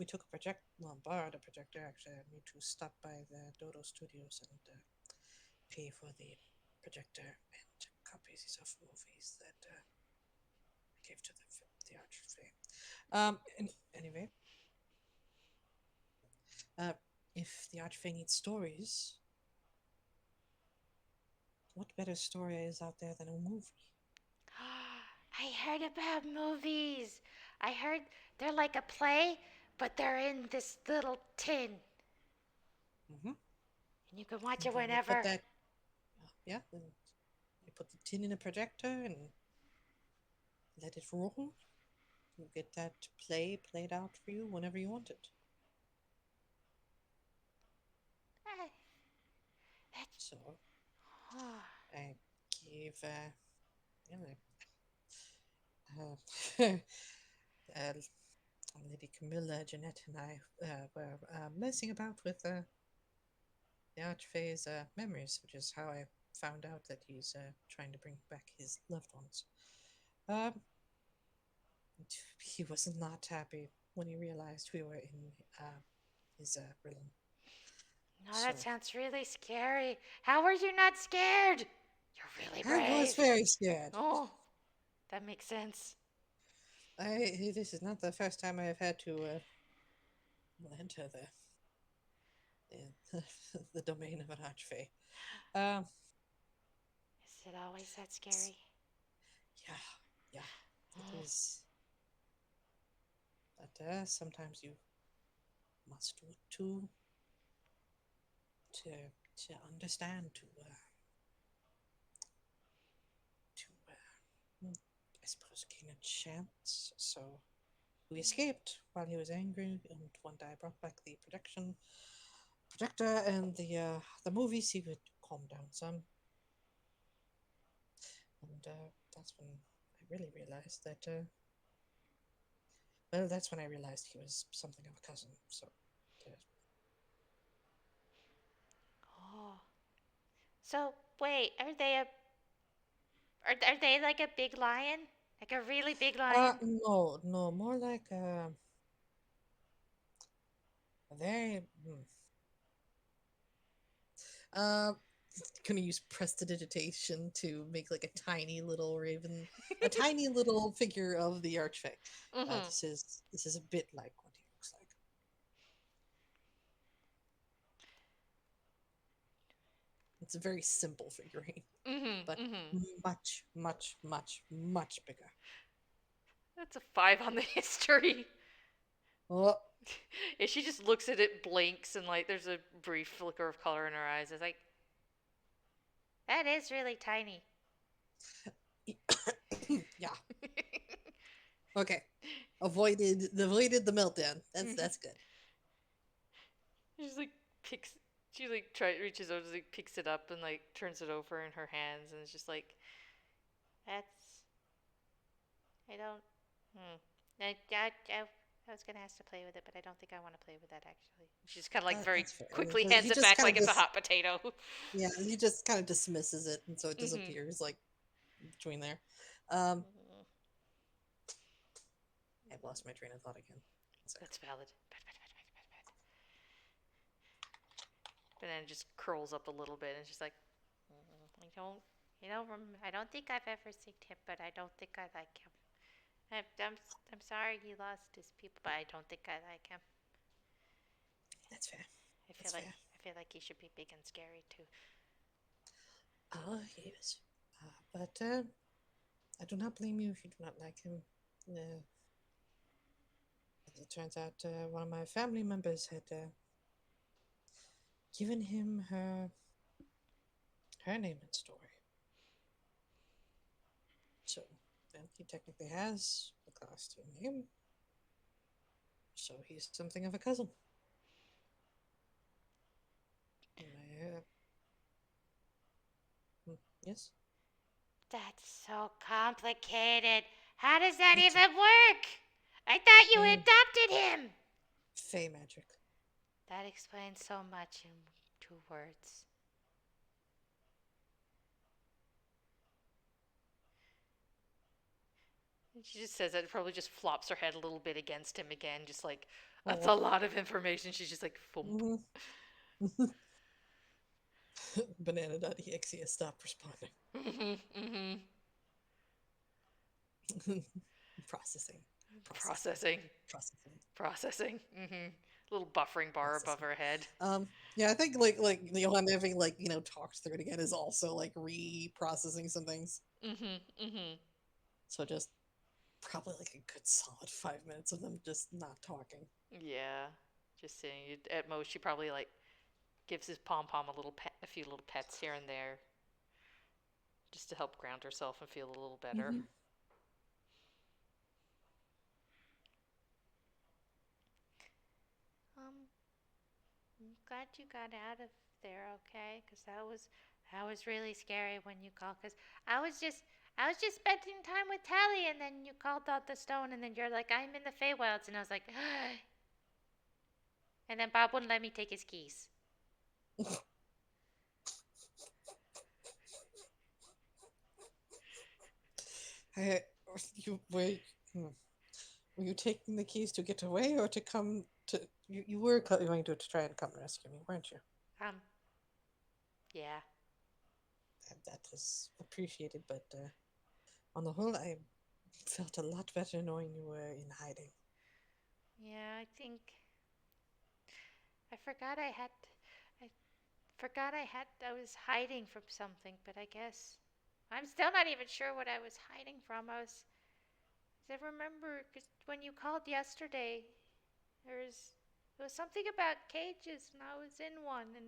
took a borrowed a projector. Actually, I need to stop by the Dodo Studios and pay for the projector and copies of movies that I gave to the Archfey. Anyway, uh, if the Archfey needs stories, what better story is out there than a movie? I heard about movies. I heard they're like a play, but they're in this little tin, Mm-hmm. and you can watch And it then you put whenever. that, yeah, then you put the tin in a projector and let it roll. You get that played out for you whenever you want it. Eh, that's So I gave you know, uh, Lady Camilla, Jeanette, and I were messing about with the Archfey's memories, which is how I found out that he's trying to bring back his loved ones. Um, he was not happy when he realized we were in his realm. no, that So sounds really scary. How are you not scared? You're really I was brave. very scared. Oh, that makes sense. This is not the first time I have had to enter the, the domain of an archfey. Um, Is it always that scary? yeah, yeah, it Oh, is. But sometimes you must do it to to understand to I suppose suppose, gain a chance. So we escaped while he was angry, and one day I brought back the projector, and the movie seemed to calm down some. And that's when I really realized that. Well, that's when I realized he was something of a cousin. So, uh, Oh. So, wait, are they like a big lion? Like a really big lion? no, no, more like very. Uh, gonna use prestidigitation to make like a tiny little raven, a tiny little figure of the archfey. Mhm. This is a bit like what he looks like. It's a very simple figurine, Mhm. but Mhm. much, much, much, much bigger. That's a 5 on the history. Oh, If she just looks at it, blinks, and like there's a brief flicker of color in her eyes. It's like that is really tiny. yeah. Okay. Avoided the meltdown. Mhm. That's good. She just like picks. She like try reaches over, like picks it up and like turns it over in her hands, and it's just like that's. I don't. Hmm. I was gonna ask to play with it, but I don't think I want to play with that actually. She just kind of like very That's fair. quickly hands He it just back kind like of it's a just hot potato. yeah, he just kind of dismisses it, and so it Mhm. disappears like between there. Um, Mhm. I've lost my train of thought again. So, That's valid. Bad, bad, bad, bad, bad, bad. And then it just curls up a little bit, and it's just like, I don't, I don't think I've ever seen him, but I don't think I like him. I'm sorry he lost his people, but I don't think I like him. that's fair. I feel That's like fair. he should be big and scary too. Ah, yes. But I do not blame you if you do not like him. Uh, as it turns out, one of my family members had given him her name and story. So then he technically has the class 2 name. So he's something of a cousin. Uh, yes. That's so complicated. How does that It's even work? I thought you fey, adopted him. fey magic. That explains so much in 2 words. She just says that, probably just flops her head a little bit against him again, just like, that's a Oh. lot of information. She's just like, thump. Mm-hmm. Banana.exe has stopped responding. Mm-hmm. Processing. Processing. Processing. Processing. Processing. Little buffering bar above Processing. her head. Yeah, I think like Johan having like talked through it again is also like reprocessing some things. Mm-hmm. So just probably like a good solid 5 minutes of them just not talking. Yeah. Just saying. At most, she probably like gives his pom pom a few little pets here and there, just to help ground herself and feel a little better. Mm-hmm. Um, I'm glad you got out of there okay, because that was really scary when you called. Because I was just I was just spending time with Tally, and then you called out the stone, and then you're like, I'm in the Feywilds, and I was like, and then Bob wouldn't let me take his keys. I, you were you taking the keys to get away or to come to you were going to try and come and rescue me, weren't you? Um, yeah, That was appreciated, but on the whole, I felt a lot better knowing you were in hiding. yeah. I forgot I forgot I was hiding from something, but I guess I'm still not even sure what I was hiding from. I remember because when you called yesterday, there was something about cages, and I was in one, and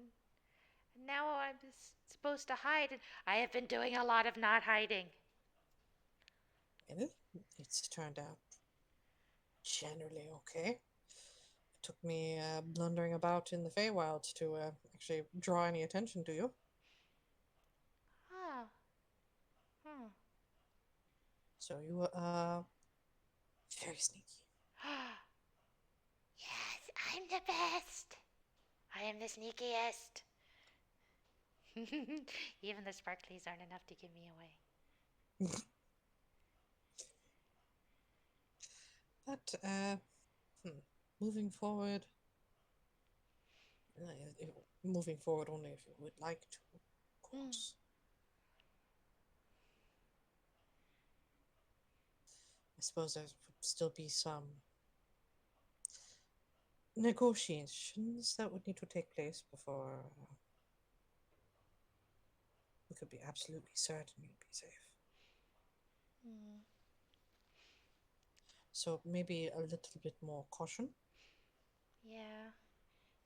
now I was supposed to hide, and I have been doing a lot of not hiding. Really? It's turned out generally okay. It took me blundering about in the Feywild to actually draw any attention to you. Oh. Hmm. So you were very sneaky. Yes, I'm the best. I am the sneakiest. Even the sparklies aren't enough to give me away. But hmm, moving forward, moving forward only if you would like to, of Mm. course. I suppose there would still be some negotiations that would need to take place before we could be absolutely certain you'd be safe. Mm. So maybe a little bit more caution. Yeah.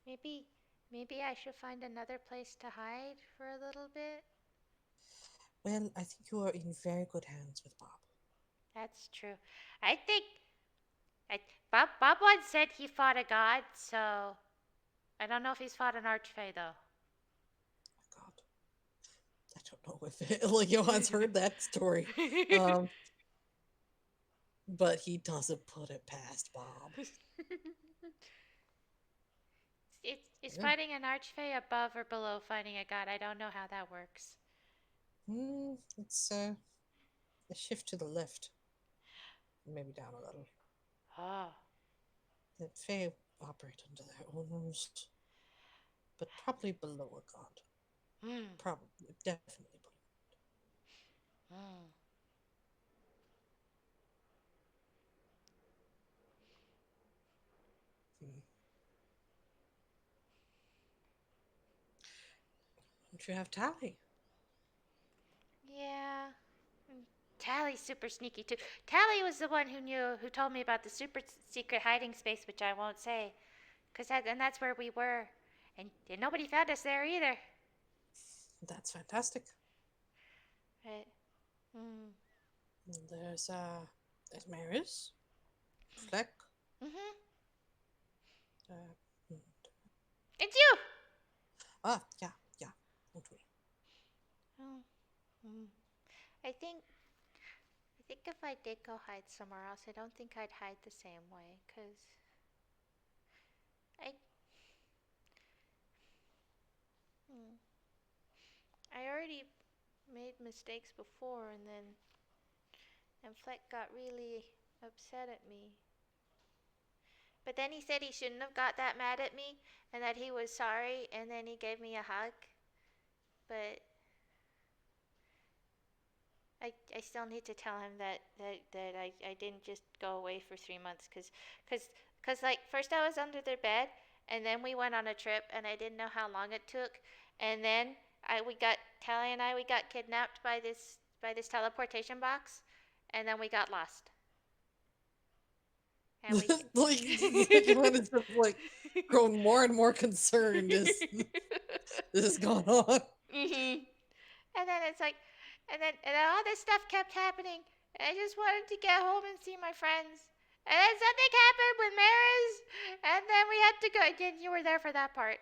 Maybe maybe I should find another place to hide for a little bit. Well, I think you are in very good hands with Bob. That's true. I think I, Bob once said he fought a god, so I don't know if he's fought an archfey though. My God, I don't know if like Johan's heard that story, um, but he doesn't put it past Bob. Is Yeah. fighting an archfey above or below fighting a god? I don't know how that works. It's a shift to the left, maybe down a little. Oh. The Fae operate under their own rules, but probably below a god. Hmm. Probably, definitely below. Hmm. Hmm. Don't you have Tally? Yeah. Mm. Tally's super sneaky too. Tally was the one who told me about the super secret hiding space, which I won't say, and that's where we were, and nobody found us there either. That's fantastic. Right. Mm. And there's Maris, Fleck. Mhm. Uh, hmm. It's you. Yeah, yeah. Don't we? Oh. Mm. I think I think if I did go hide somewhere else, I don't think I'd hide the same way, cause I mm, I already made mistakes before, and Fleck got really upset at me. But then he said he shouldn't have got that mad at me, and that he was sorry, and then he gave me a hug. But I still need to tell him that I didn't just go away for 3 months cause, cause like first I was under their bed and then we went on a trip and I didn't know how long it took and then I we got Tally and I we got kidnapped by this teleportation box and then we got lost and we like Johan is just like grown more and more concerned as this has gone on. mhm. And then it's like, and then all this stuff kept happening. And I just wanted to get home and see my friends. And then something happened with Maris, and then we had to go. And you were there for that part.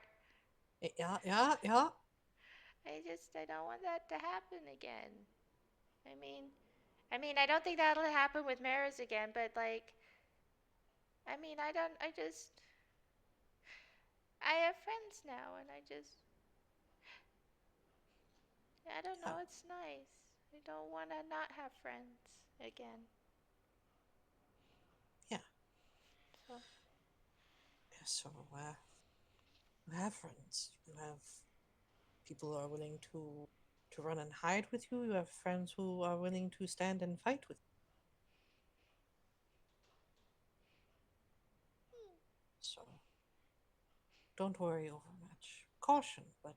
Yeah, yeah, yeah. I don't want that to happen again. I mean, I don't think that'll happen with Maris again. But like, I don't. I have friends now, and I don't Yeah, know. It's nice. I don't want to not have friends again. yeah. So. Yeah, so you have friends. You have people who are willing to run and hide with you. You have friends who are willing to stand and fight with you. So don't worry overmuch. Caution, but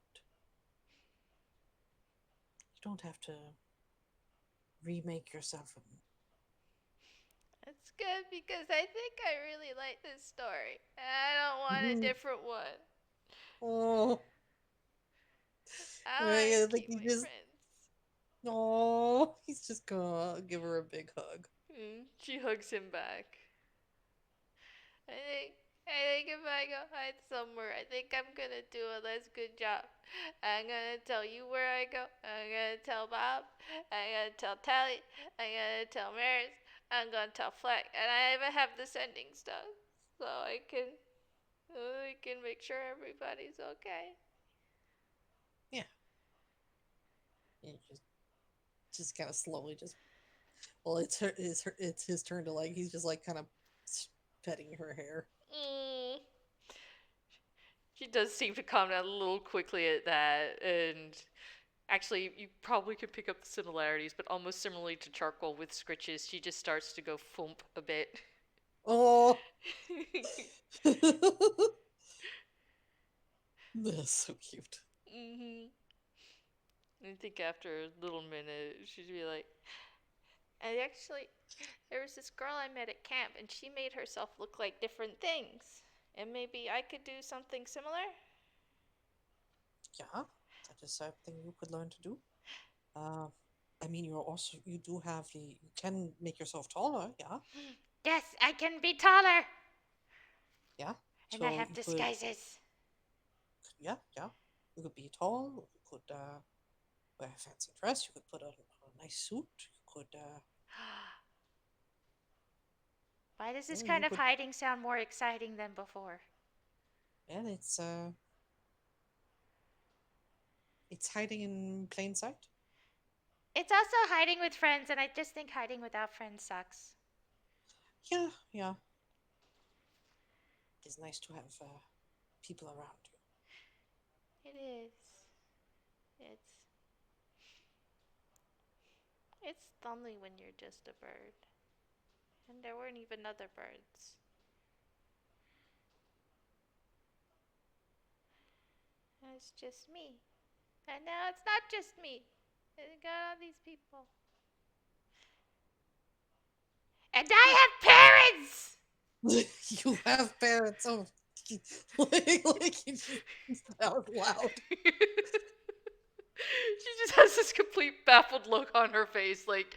you don't have to remake yourself. That's good because I think I really like this story. I don't want a Mhm. different one. Oh, I want I to think keep he my just friends. oh, he's just gonna give her a big hug. She hugs him back. I think I think if I go hide somewhere, I think I'm gonna do a less good job. I'm gonna tell you where I go. I'm gonna tell Bob. I'm gonna tell Tally. I'm gonna tell Maris. I'm gonna tell Fleck, and I even have the sending stuff, so I can make sure everybody's okay. Yeah, you just kind of slowly just. Well, it's his turn to like. He's just like kind of petting her hair. Mm. She does seem to calm down a little quickly at that, and actually, you probably could pick up the similarities, but almost similarly to Charcoal with Scritches, she just starts to go thump a bit. Oh, that's so cute. hmm I think after a little minute, she'd be like, I actually, there was this girl I met at camp, and she made herself look like different things. And maybe I could do something similar? Yeah, that is something you could learn to do. Uh, I mean, you do have you can make yourself taller. Yeah, Yes, I can be taller! yeah. And I So have you could, disguises. yeah, yeah. You could be tall. You could wear a fancy dress. You could put on a nice suit. You could, Why does this yeah, kind you of could. hiding sound more exciting than before? And it's hiding in plain sight. It's also hiding with friends, and I just think hiding without friends sucks. Yeah, yeah. It's nice to have people around you. It is. It's it's lonely when you're just a bird. And there weren't even other birds. It's just me. And now it's not just me. I got all these people. And I have parents! You have parents. Oh, like you just out loud. She just has this complete baffled look on her face. Like,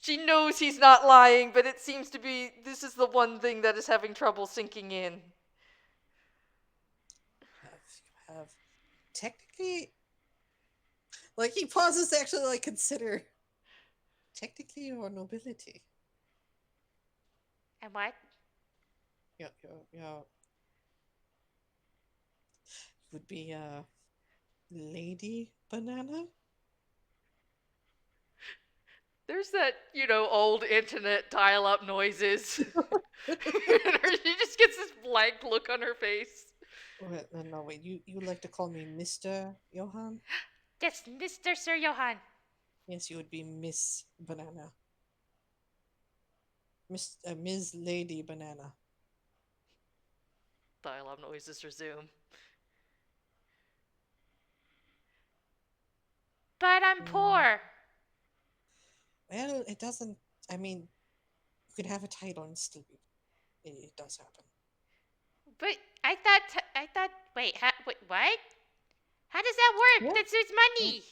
she knows he's not lying, but it seems to be this is the one thing that is having trouble sinking in. You have technically, like he pauses to actually like consider technically your nobility. And what? Yeah, you would be Lady Banana. There's that, old internet dial up noises. And she just gets this blank look on her face. Wait, no, wait. You like to call me Mister Johan? Yes, Mr. Sir Johan. Yes, you would be Miss Banana, Ms. Lady Banana. Dial up noises resume. But I'm Mm, poor. well, it doesn't. I mean, you could have a title and still be. It does happen. But I thought. Wait, what? How does that work? Yeah. That's his Yeah. money.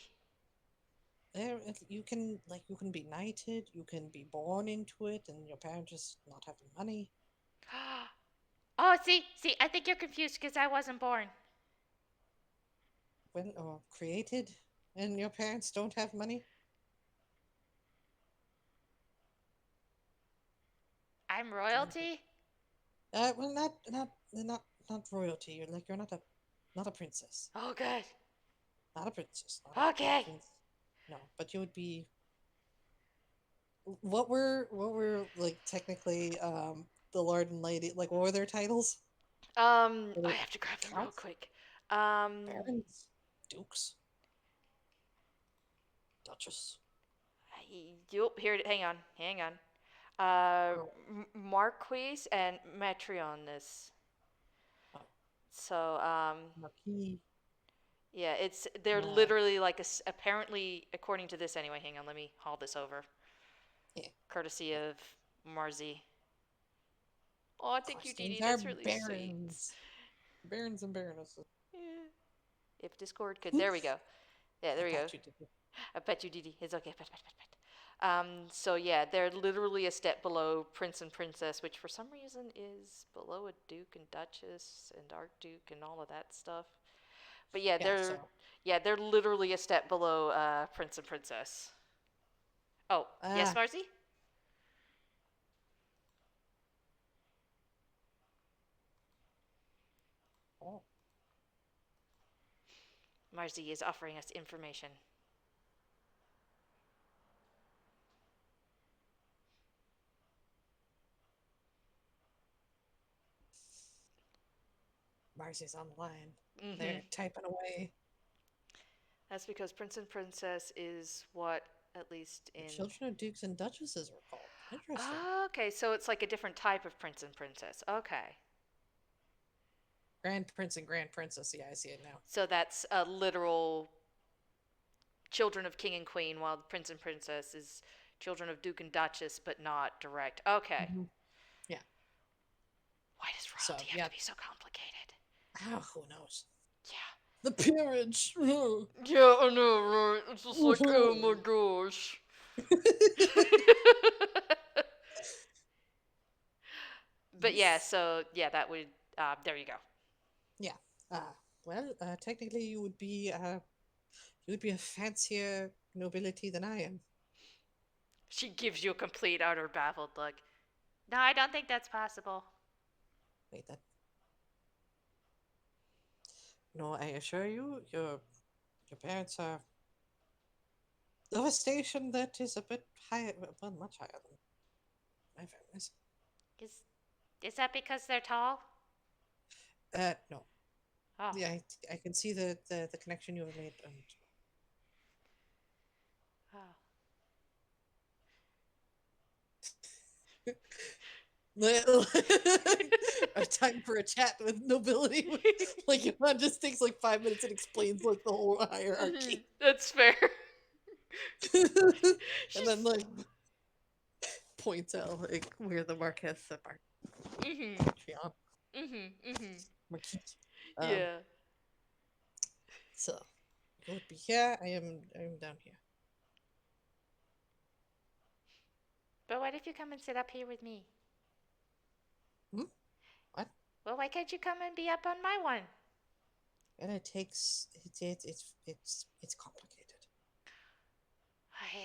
You can you can be knighted. You can be born into it, and your parents just not having money. Oh, see, I think you're confused because I wasn't born. Well, or created, and your parents don't have money. I'm Can you? royalty. Well, not royalty. You're not a princess. Oh, good. Not a princess. Not a Okay. prince. No, but you would be. What were like technically the lord and lady, like what were their titles? Were I they have to grab them real counts, quick. Um, barons, dukes, duchess? Yup. Here. Hang on. Oh, Marquise and Matrionis. oh, So, marquis. yeah, they're Uh, literally like apparently according to this anyway. Hang on, let me haul this over, yeah, courtesy of Marzi. Oh, of thank you, course, Dee these Dee. are That's really sweet. barons, barons and baronesses. Yeah. If Discord could, there we go. Yeah, I there we go. got you, Dipper. I bet you, Dee Dee. It's okay. Bet. So yeah, they're literally a step below Prince and Princess, which for some reason is below a Duke and Duchess and Archduke and all of that stuff. But Yeah, so yeah, they're literally a step below Prince and Princess. Oh, yes, ah, Marcy? oh, Marcy is offering us information. Marcy's on the line. Mm-hmm. They're typing away. That's because Prince and Princess is what, at least The in. children of dukes and duchesses were called. Interesting. Oh, okay, so it's like a different type of Prince and Princess. Okay. Grand prince and grand princess. Yeah, I see it now. So that's a literal children of king and queen, while the prince and princess is children of duke and duchess, but not direct. Okay. Hmm. Yeah. Why does So royalty have yeah. to be so complicated? Oh, who knows? Yeah. The peerage. Yeah, I know, right? It's just like, oh my gosh. But yeah, so yeah, that would. There you go. Yeah. Well, technically, you would be a fancier nobility than I am. She gives you a complete, utter baffled look. No, I don't think that's possible. Wait, that. No, I assure you, your parents are of a station that is a bit higher, well, much higher than my family's. Is is that because they're tall? No. Oh. Yeah, I can see the connection you have made, and Oh. a time for a chat with nobility. Like Johan just takes like 5 minutes and explains like the whole Mhm. hierarchy, That's fair. and then She's. like points out like where the Marquess of Mhm. Patreon Mhm. Mhm. Marquis. Um, Yeah. so you would be here. I am down here. But what if you come and sit up here with me? Hmm? What? Well, why can't you come and be up on my one? And it takes it's complicated.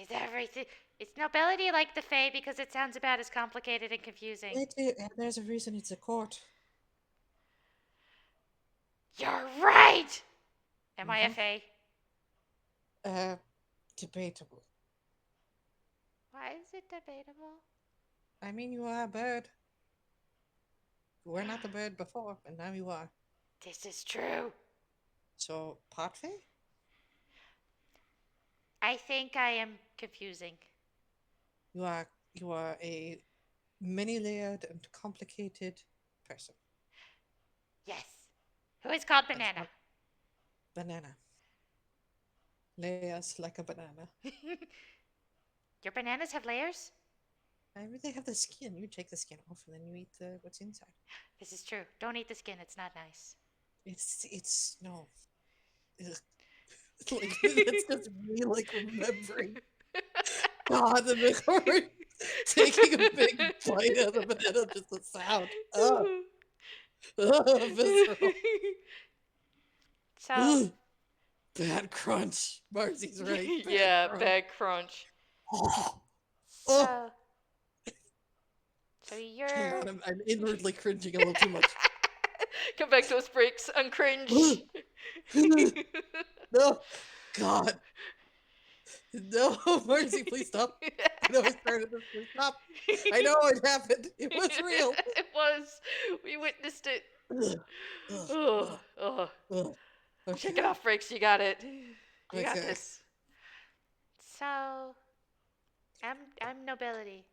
It's everything. It's nobility like the Fae because it sounds about as complicated and confusing. And there's a reason it's a court. You're right. Am I a Mm-hmm. Fae? Uh, Debatable. Why is it debatable? I mean, you are a bird. You were not a bird before, and now you are. This is true. So, part Fae? I think I am confusing. You are a many-layered and complicated person. Yes. Who is called That's Banana? not banana. Layers like a banana. Your bananas have layers? I mean, they have the skin. You take the skin off, and then you eat what's inside. This is true. Don't eat the skin. It's not nice. It's no. Ugh. Like that's just me like remembering God in the corner taking a big bite out of the banana, just the sound. Visceral. So, Bad crunch. Marcy's right. Bad yeah, crunch. bad crunch. Oh, oh. So, so Hang you're. on, I'm inwardly cringing a little too much. Come back to us, breaks. Uncringe. No, God, no, Marcy, please stop. I know I started this. Please stop. I know it happened. It was real. It was. We witnessed it. Ugh, ugh, Oh, ugh, oh. ugh. Shake it Okay, off, breaks. You got it. You got okay. this. So, I'm nobility,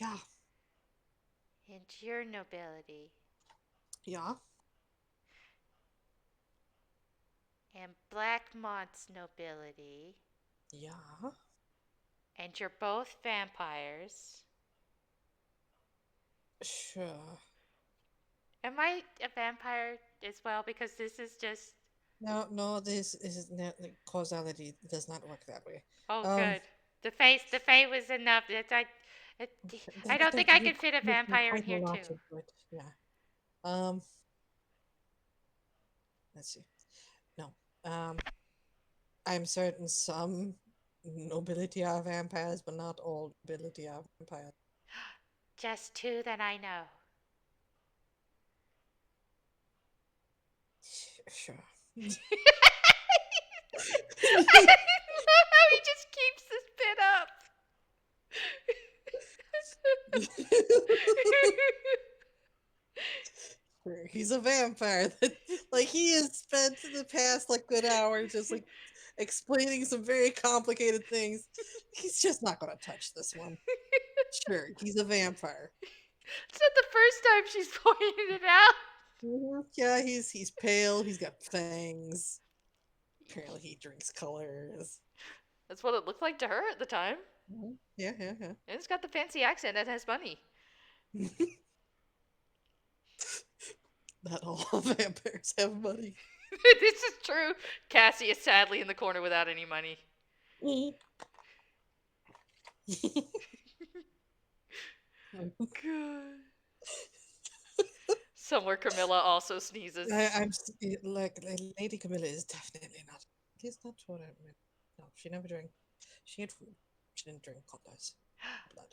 Yeah, and you're nobility, yeah, and Blackmont's nobility, yeah. and you're both vampires. Sure. Am I a vampire as well? Because this is just. No, no, this is not, causality does not work that way. Oh, Um, good. The Fae was enough. It, I don't think I could fit a There's vampire in quite a here lot too. into it. Yeah. Um. Let's see. No. I'm certain some nobility are vampires, but not all nobility are vampires. Just two that I know. Sure. I love how he just keeps this bit up. Sure, he's a vampire. Like he has spent the past like good hour just like explaining some very complicated things. He's just not gonna touch this one. Sure, he's a vampire. It's not the first time she's pointed it out. Yeah, he's pale. He's got fangs. Apparently, he drinks colors. That's what it looked like to her at the time. Yeah, yeah, yeah. And it's got the fancy accent and has money. Not all vampires have money. This is true. Cassie is sadly in the corner without any money. Good. Somewhere Camilla also sneezes. I'm like Lady Camilla is definitely not. At least not what I meant. No, she never drank. She had food. She didn't drink Condas blood.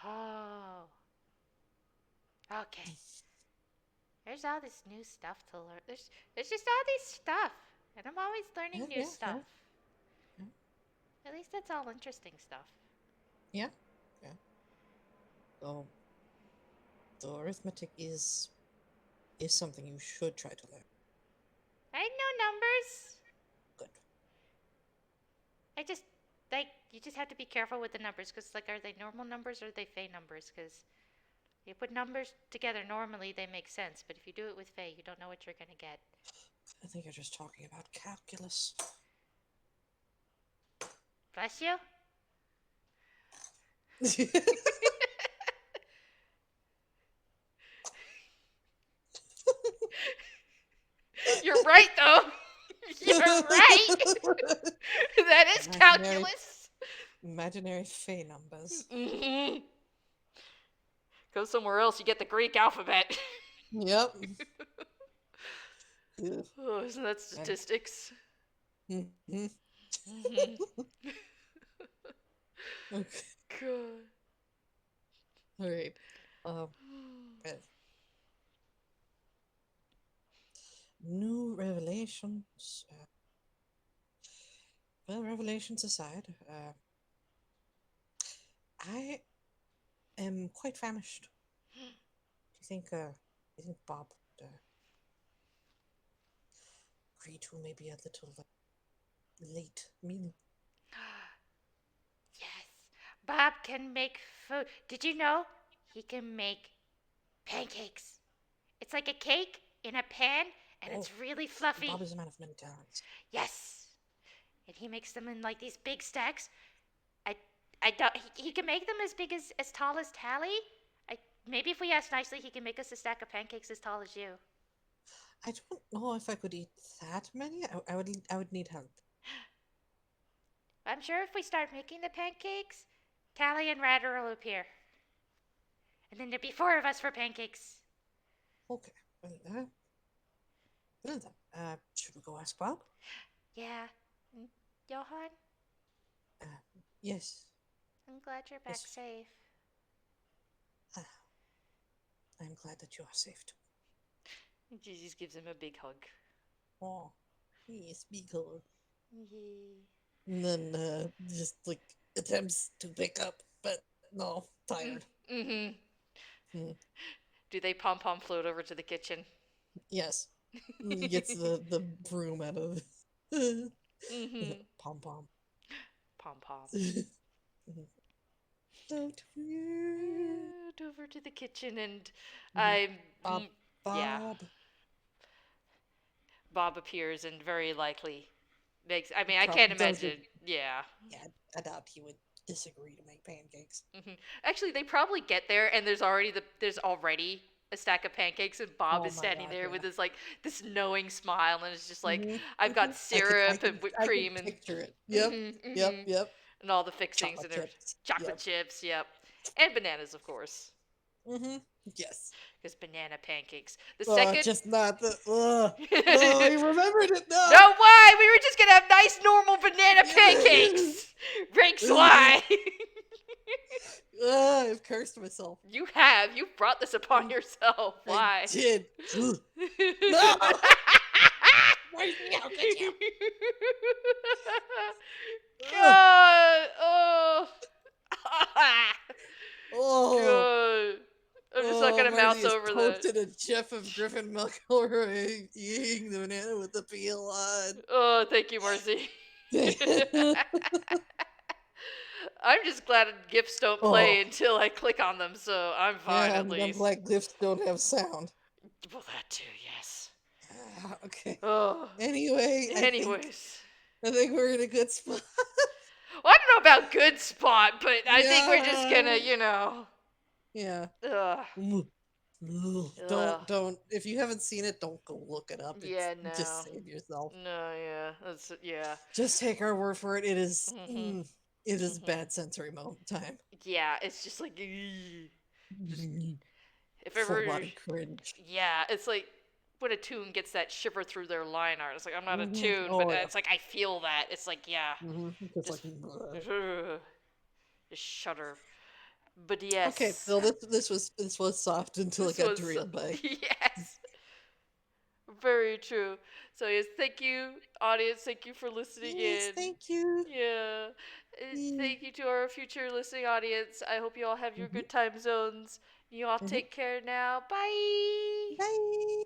Oh. Okay. There's all this new stuff to learn. There's just all this stuff. And I'm always Yeah, learning new yeah, stuff. yeah, yeah, At least that's all interesting stuff. yeah, yeah. So the arithmetic is something you should try to learn. I know numbers. Good. I just like you just have to be careful with the numbers because like are they normal numbers or are they fey numbers? Because you put numbers together normally they make sense, but if you do it with fey, you don't know what you're gonna get. I think you're just talking about calculus. Bless you. You're right though. You're right. That is imaginary, calculus. imaginary fey numbers. Mm-hmm. Go somewhere else, you get the Greek alphabet. Yep. Oh, isn't that statistics? Mm-hmm. Mm-hmm. Okay. God. All right. Uh, new revelations. Well, revelations aside, I am quite famished. Do you think Bob would agree to maybe a little late meal? Yes. Bob can make food. Did you know he can make pancakes? It's like a cake in a pan and Oh, it's really fluffy. Bob is a man of many talents. Yes. And he makes them in like these big stacks. I I don't he can make them as big as tall as Tally. I maybe if we ask nicely he can make us a stack of pancakes as tall as you. I don't know if I could eat that many. I would need help. I'm sure if we start making the pancakes, Tally and Radder will appear. And then there'll be four of us for pancakes. Okay. Well then, should we go ask Bob? Yeah. Johan, Uh, yes. I'm glad you're back Yes. safe. Uh, I'm glad that you are safe too. Jesus gives him a big hug. Oh, yes, be cool. Yeah. And then just like attempts to pick up, but no, tired. Mm-hmm. Hmm. Do they pom pom float over to the kitchen? Yes. He gets the broom out of the Mm-hmm. pom pom. Pom pom. Float weird. Over to the kitchen and Mhm. I'm Bob, yeah. Bob. Bob appears and very likely makes. I mean, I can't Doesn't. imagine. Yeah. Yeah, I doubt he would disagree to make pancakes. Actually, they probably get there and there's already a stack of pancakes and Bob Oh is my standing god, there with yeah. this knowing smile and it's just like Hmm. I've Hmm. got syrup and whipped I could cream and. picture it. Yep, yep, Mm-hmm. yep. and all the fixings and Chocolate their chips. chocolate Yep. chips. Yep, and bananas, of course, Mm-hmm. Yes. because banana pancakes. The second. Just not the. Oh, No, you remembered it now. why? We were just gonna have nice, normal banana pancakes. Riggs, why? I've cursed myself. You have. You brought this upon yourself. I Why? did. Ugh. No! Where's the handkerchief? Ugh. God. Oh. Oh. God. I'm just not Oh, gonna Marcy mouse has over that. toasted a Jeff of Griffin McElroy eating the banana with the peel on. Oh, thank you, Marcy. I'm just glad gifts don't play Oh, until I click on them, so I'm fine yeah, at I'm least. glad glyphs don't have sound. Well, that too, yes. Okay. Oh. Anyway, Anyways. I think we're in a good spot. Well, I don't know about good spot, but I think we're just Yeah. gonna, you know. Yeah. Ugh. Ugh. Ugh. Ugh. Don't. If you haven't seen it, don't go look it up. It's Yeah, just no. save yourself. No, yeah. That's, yeah. Just take our word for it. It is. Mhm. It is Mhm. bad sensory moment time. Yeah, it's just like, just if Full ever, body cringe. yeah, it's like when a tune gets that shiver through their line art. It's like I'm not a tune, but Oh yeah. it's like I feel that. It's like, yeah, Just like. just, Bleh. just shudder. But Okay, yes, Phil. This was soft until it this got was derailed by. yes, very true. So yes, thank you, audience. Thank you for listening Yes, in. thank you. Yeah. Thank you to our future listening audience. I hope you all have your Mm-hmm. good time zones. You all Mm-hmm. take care now. Bye. Bye.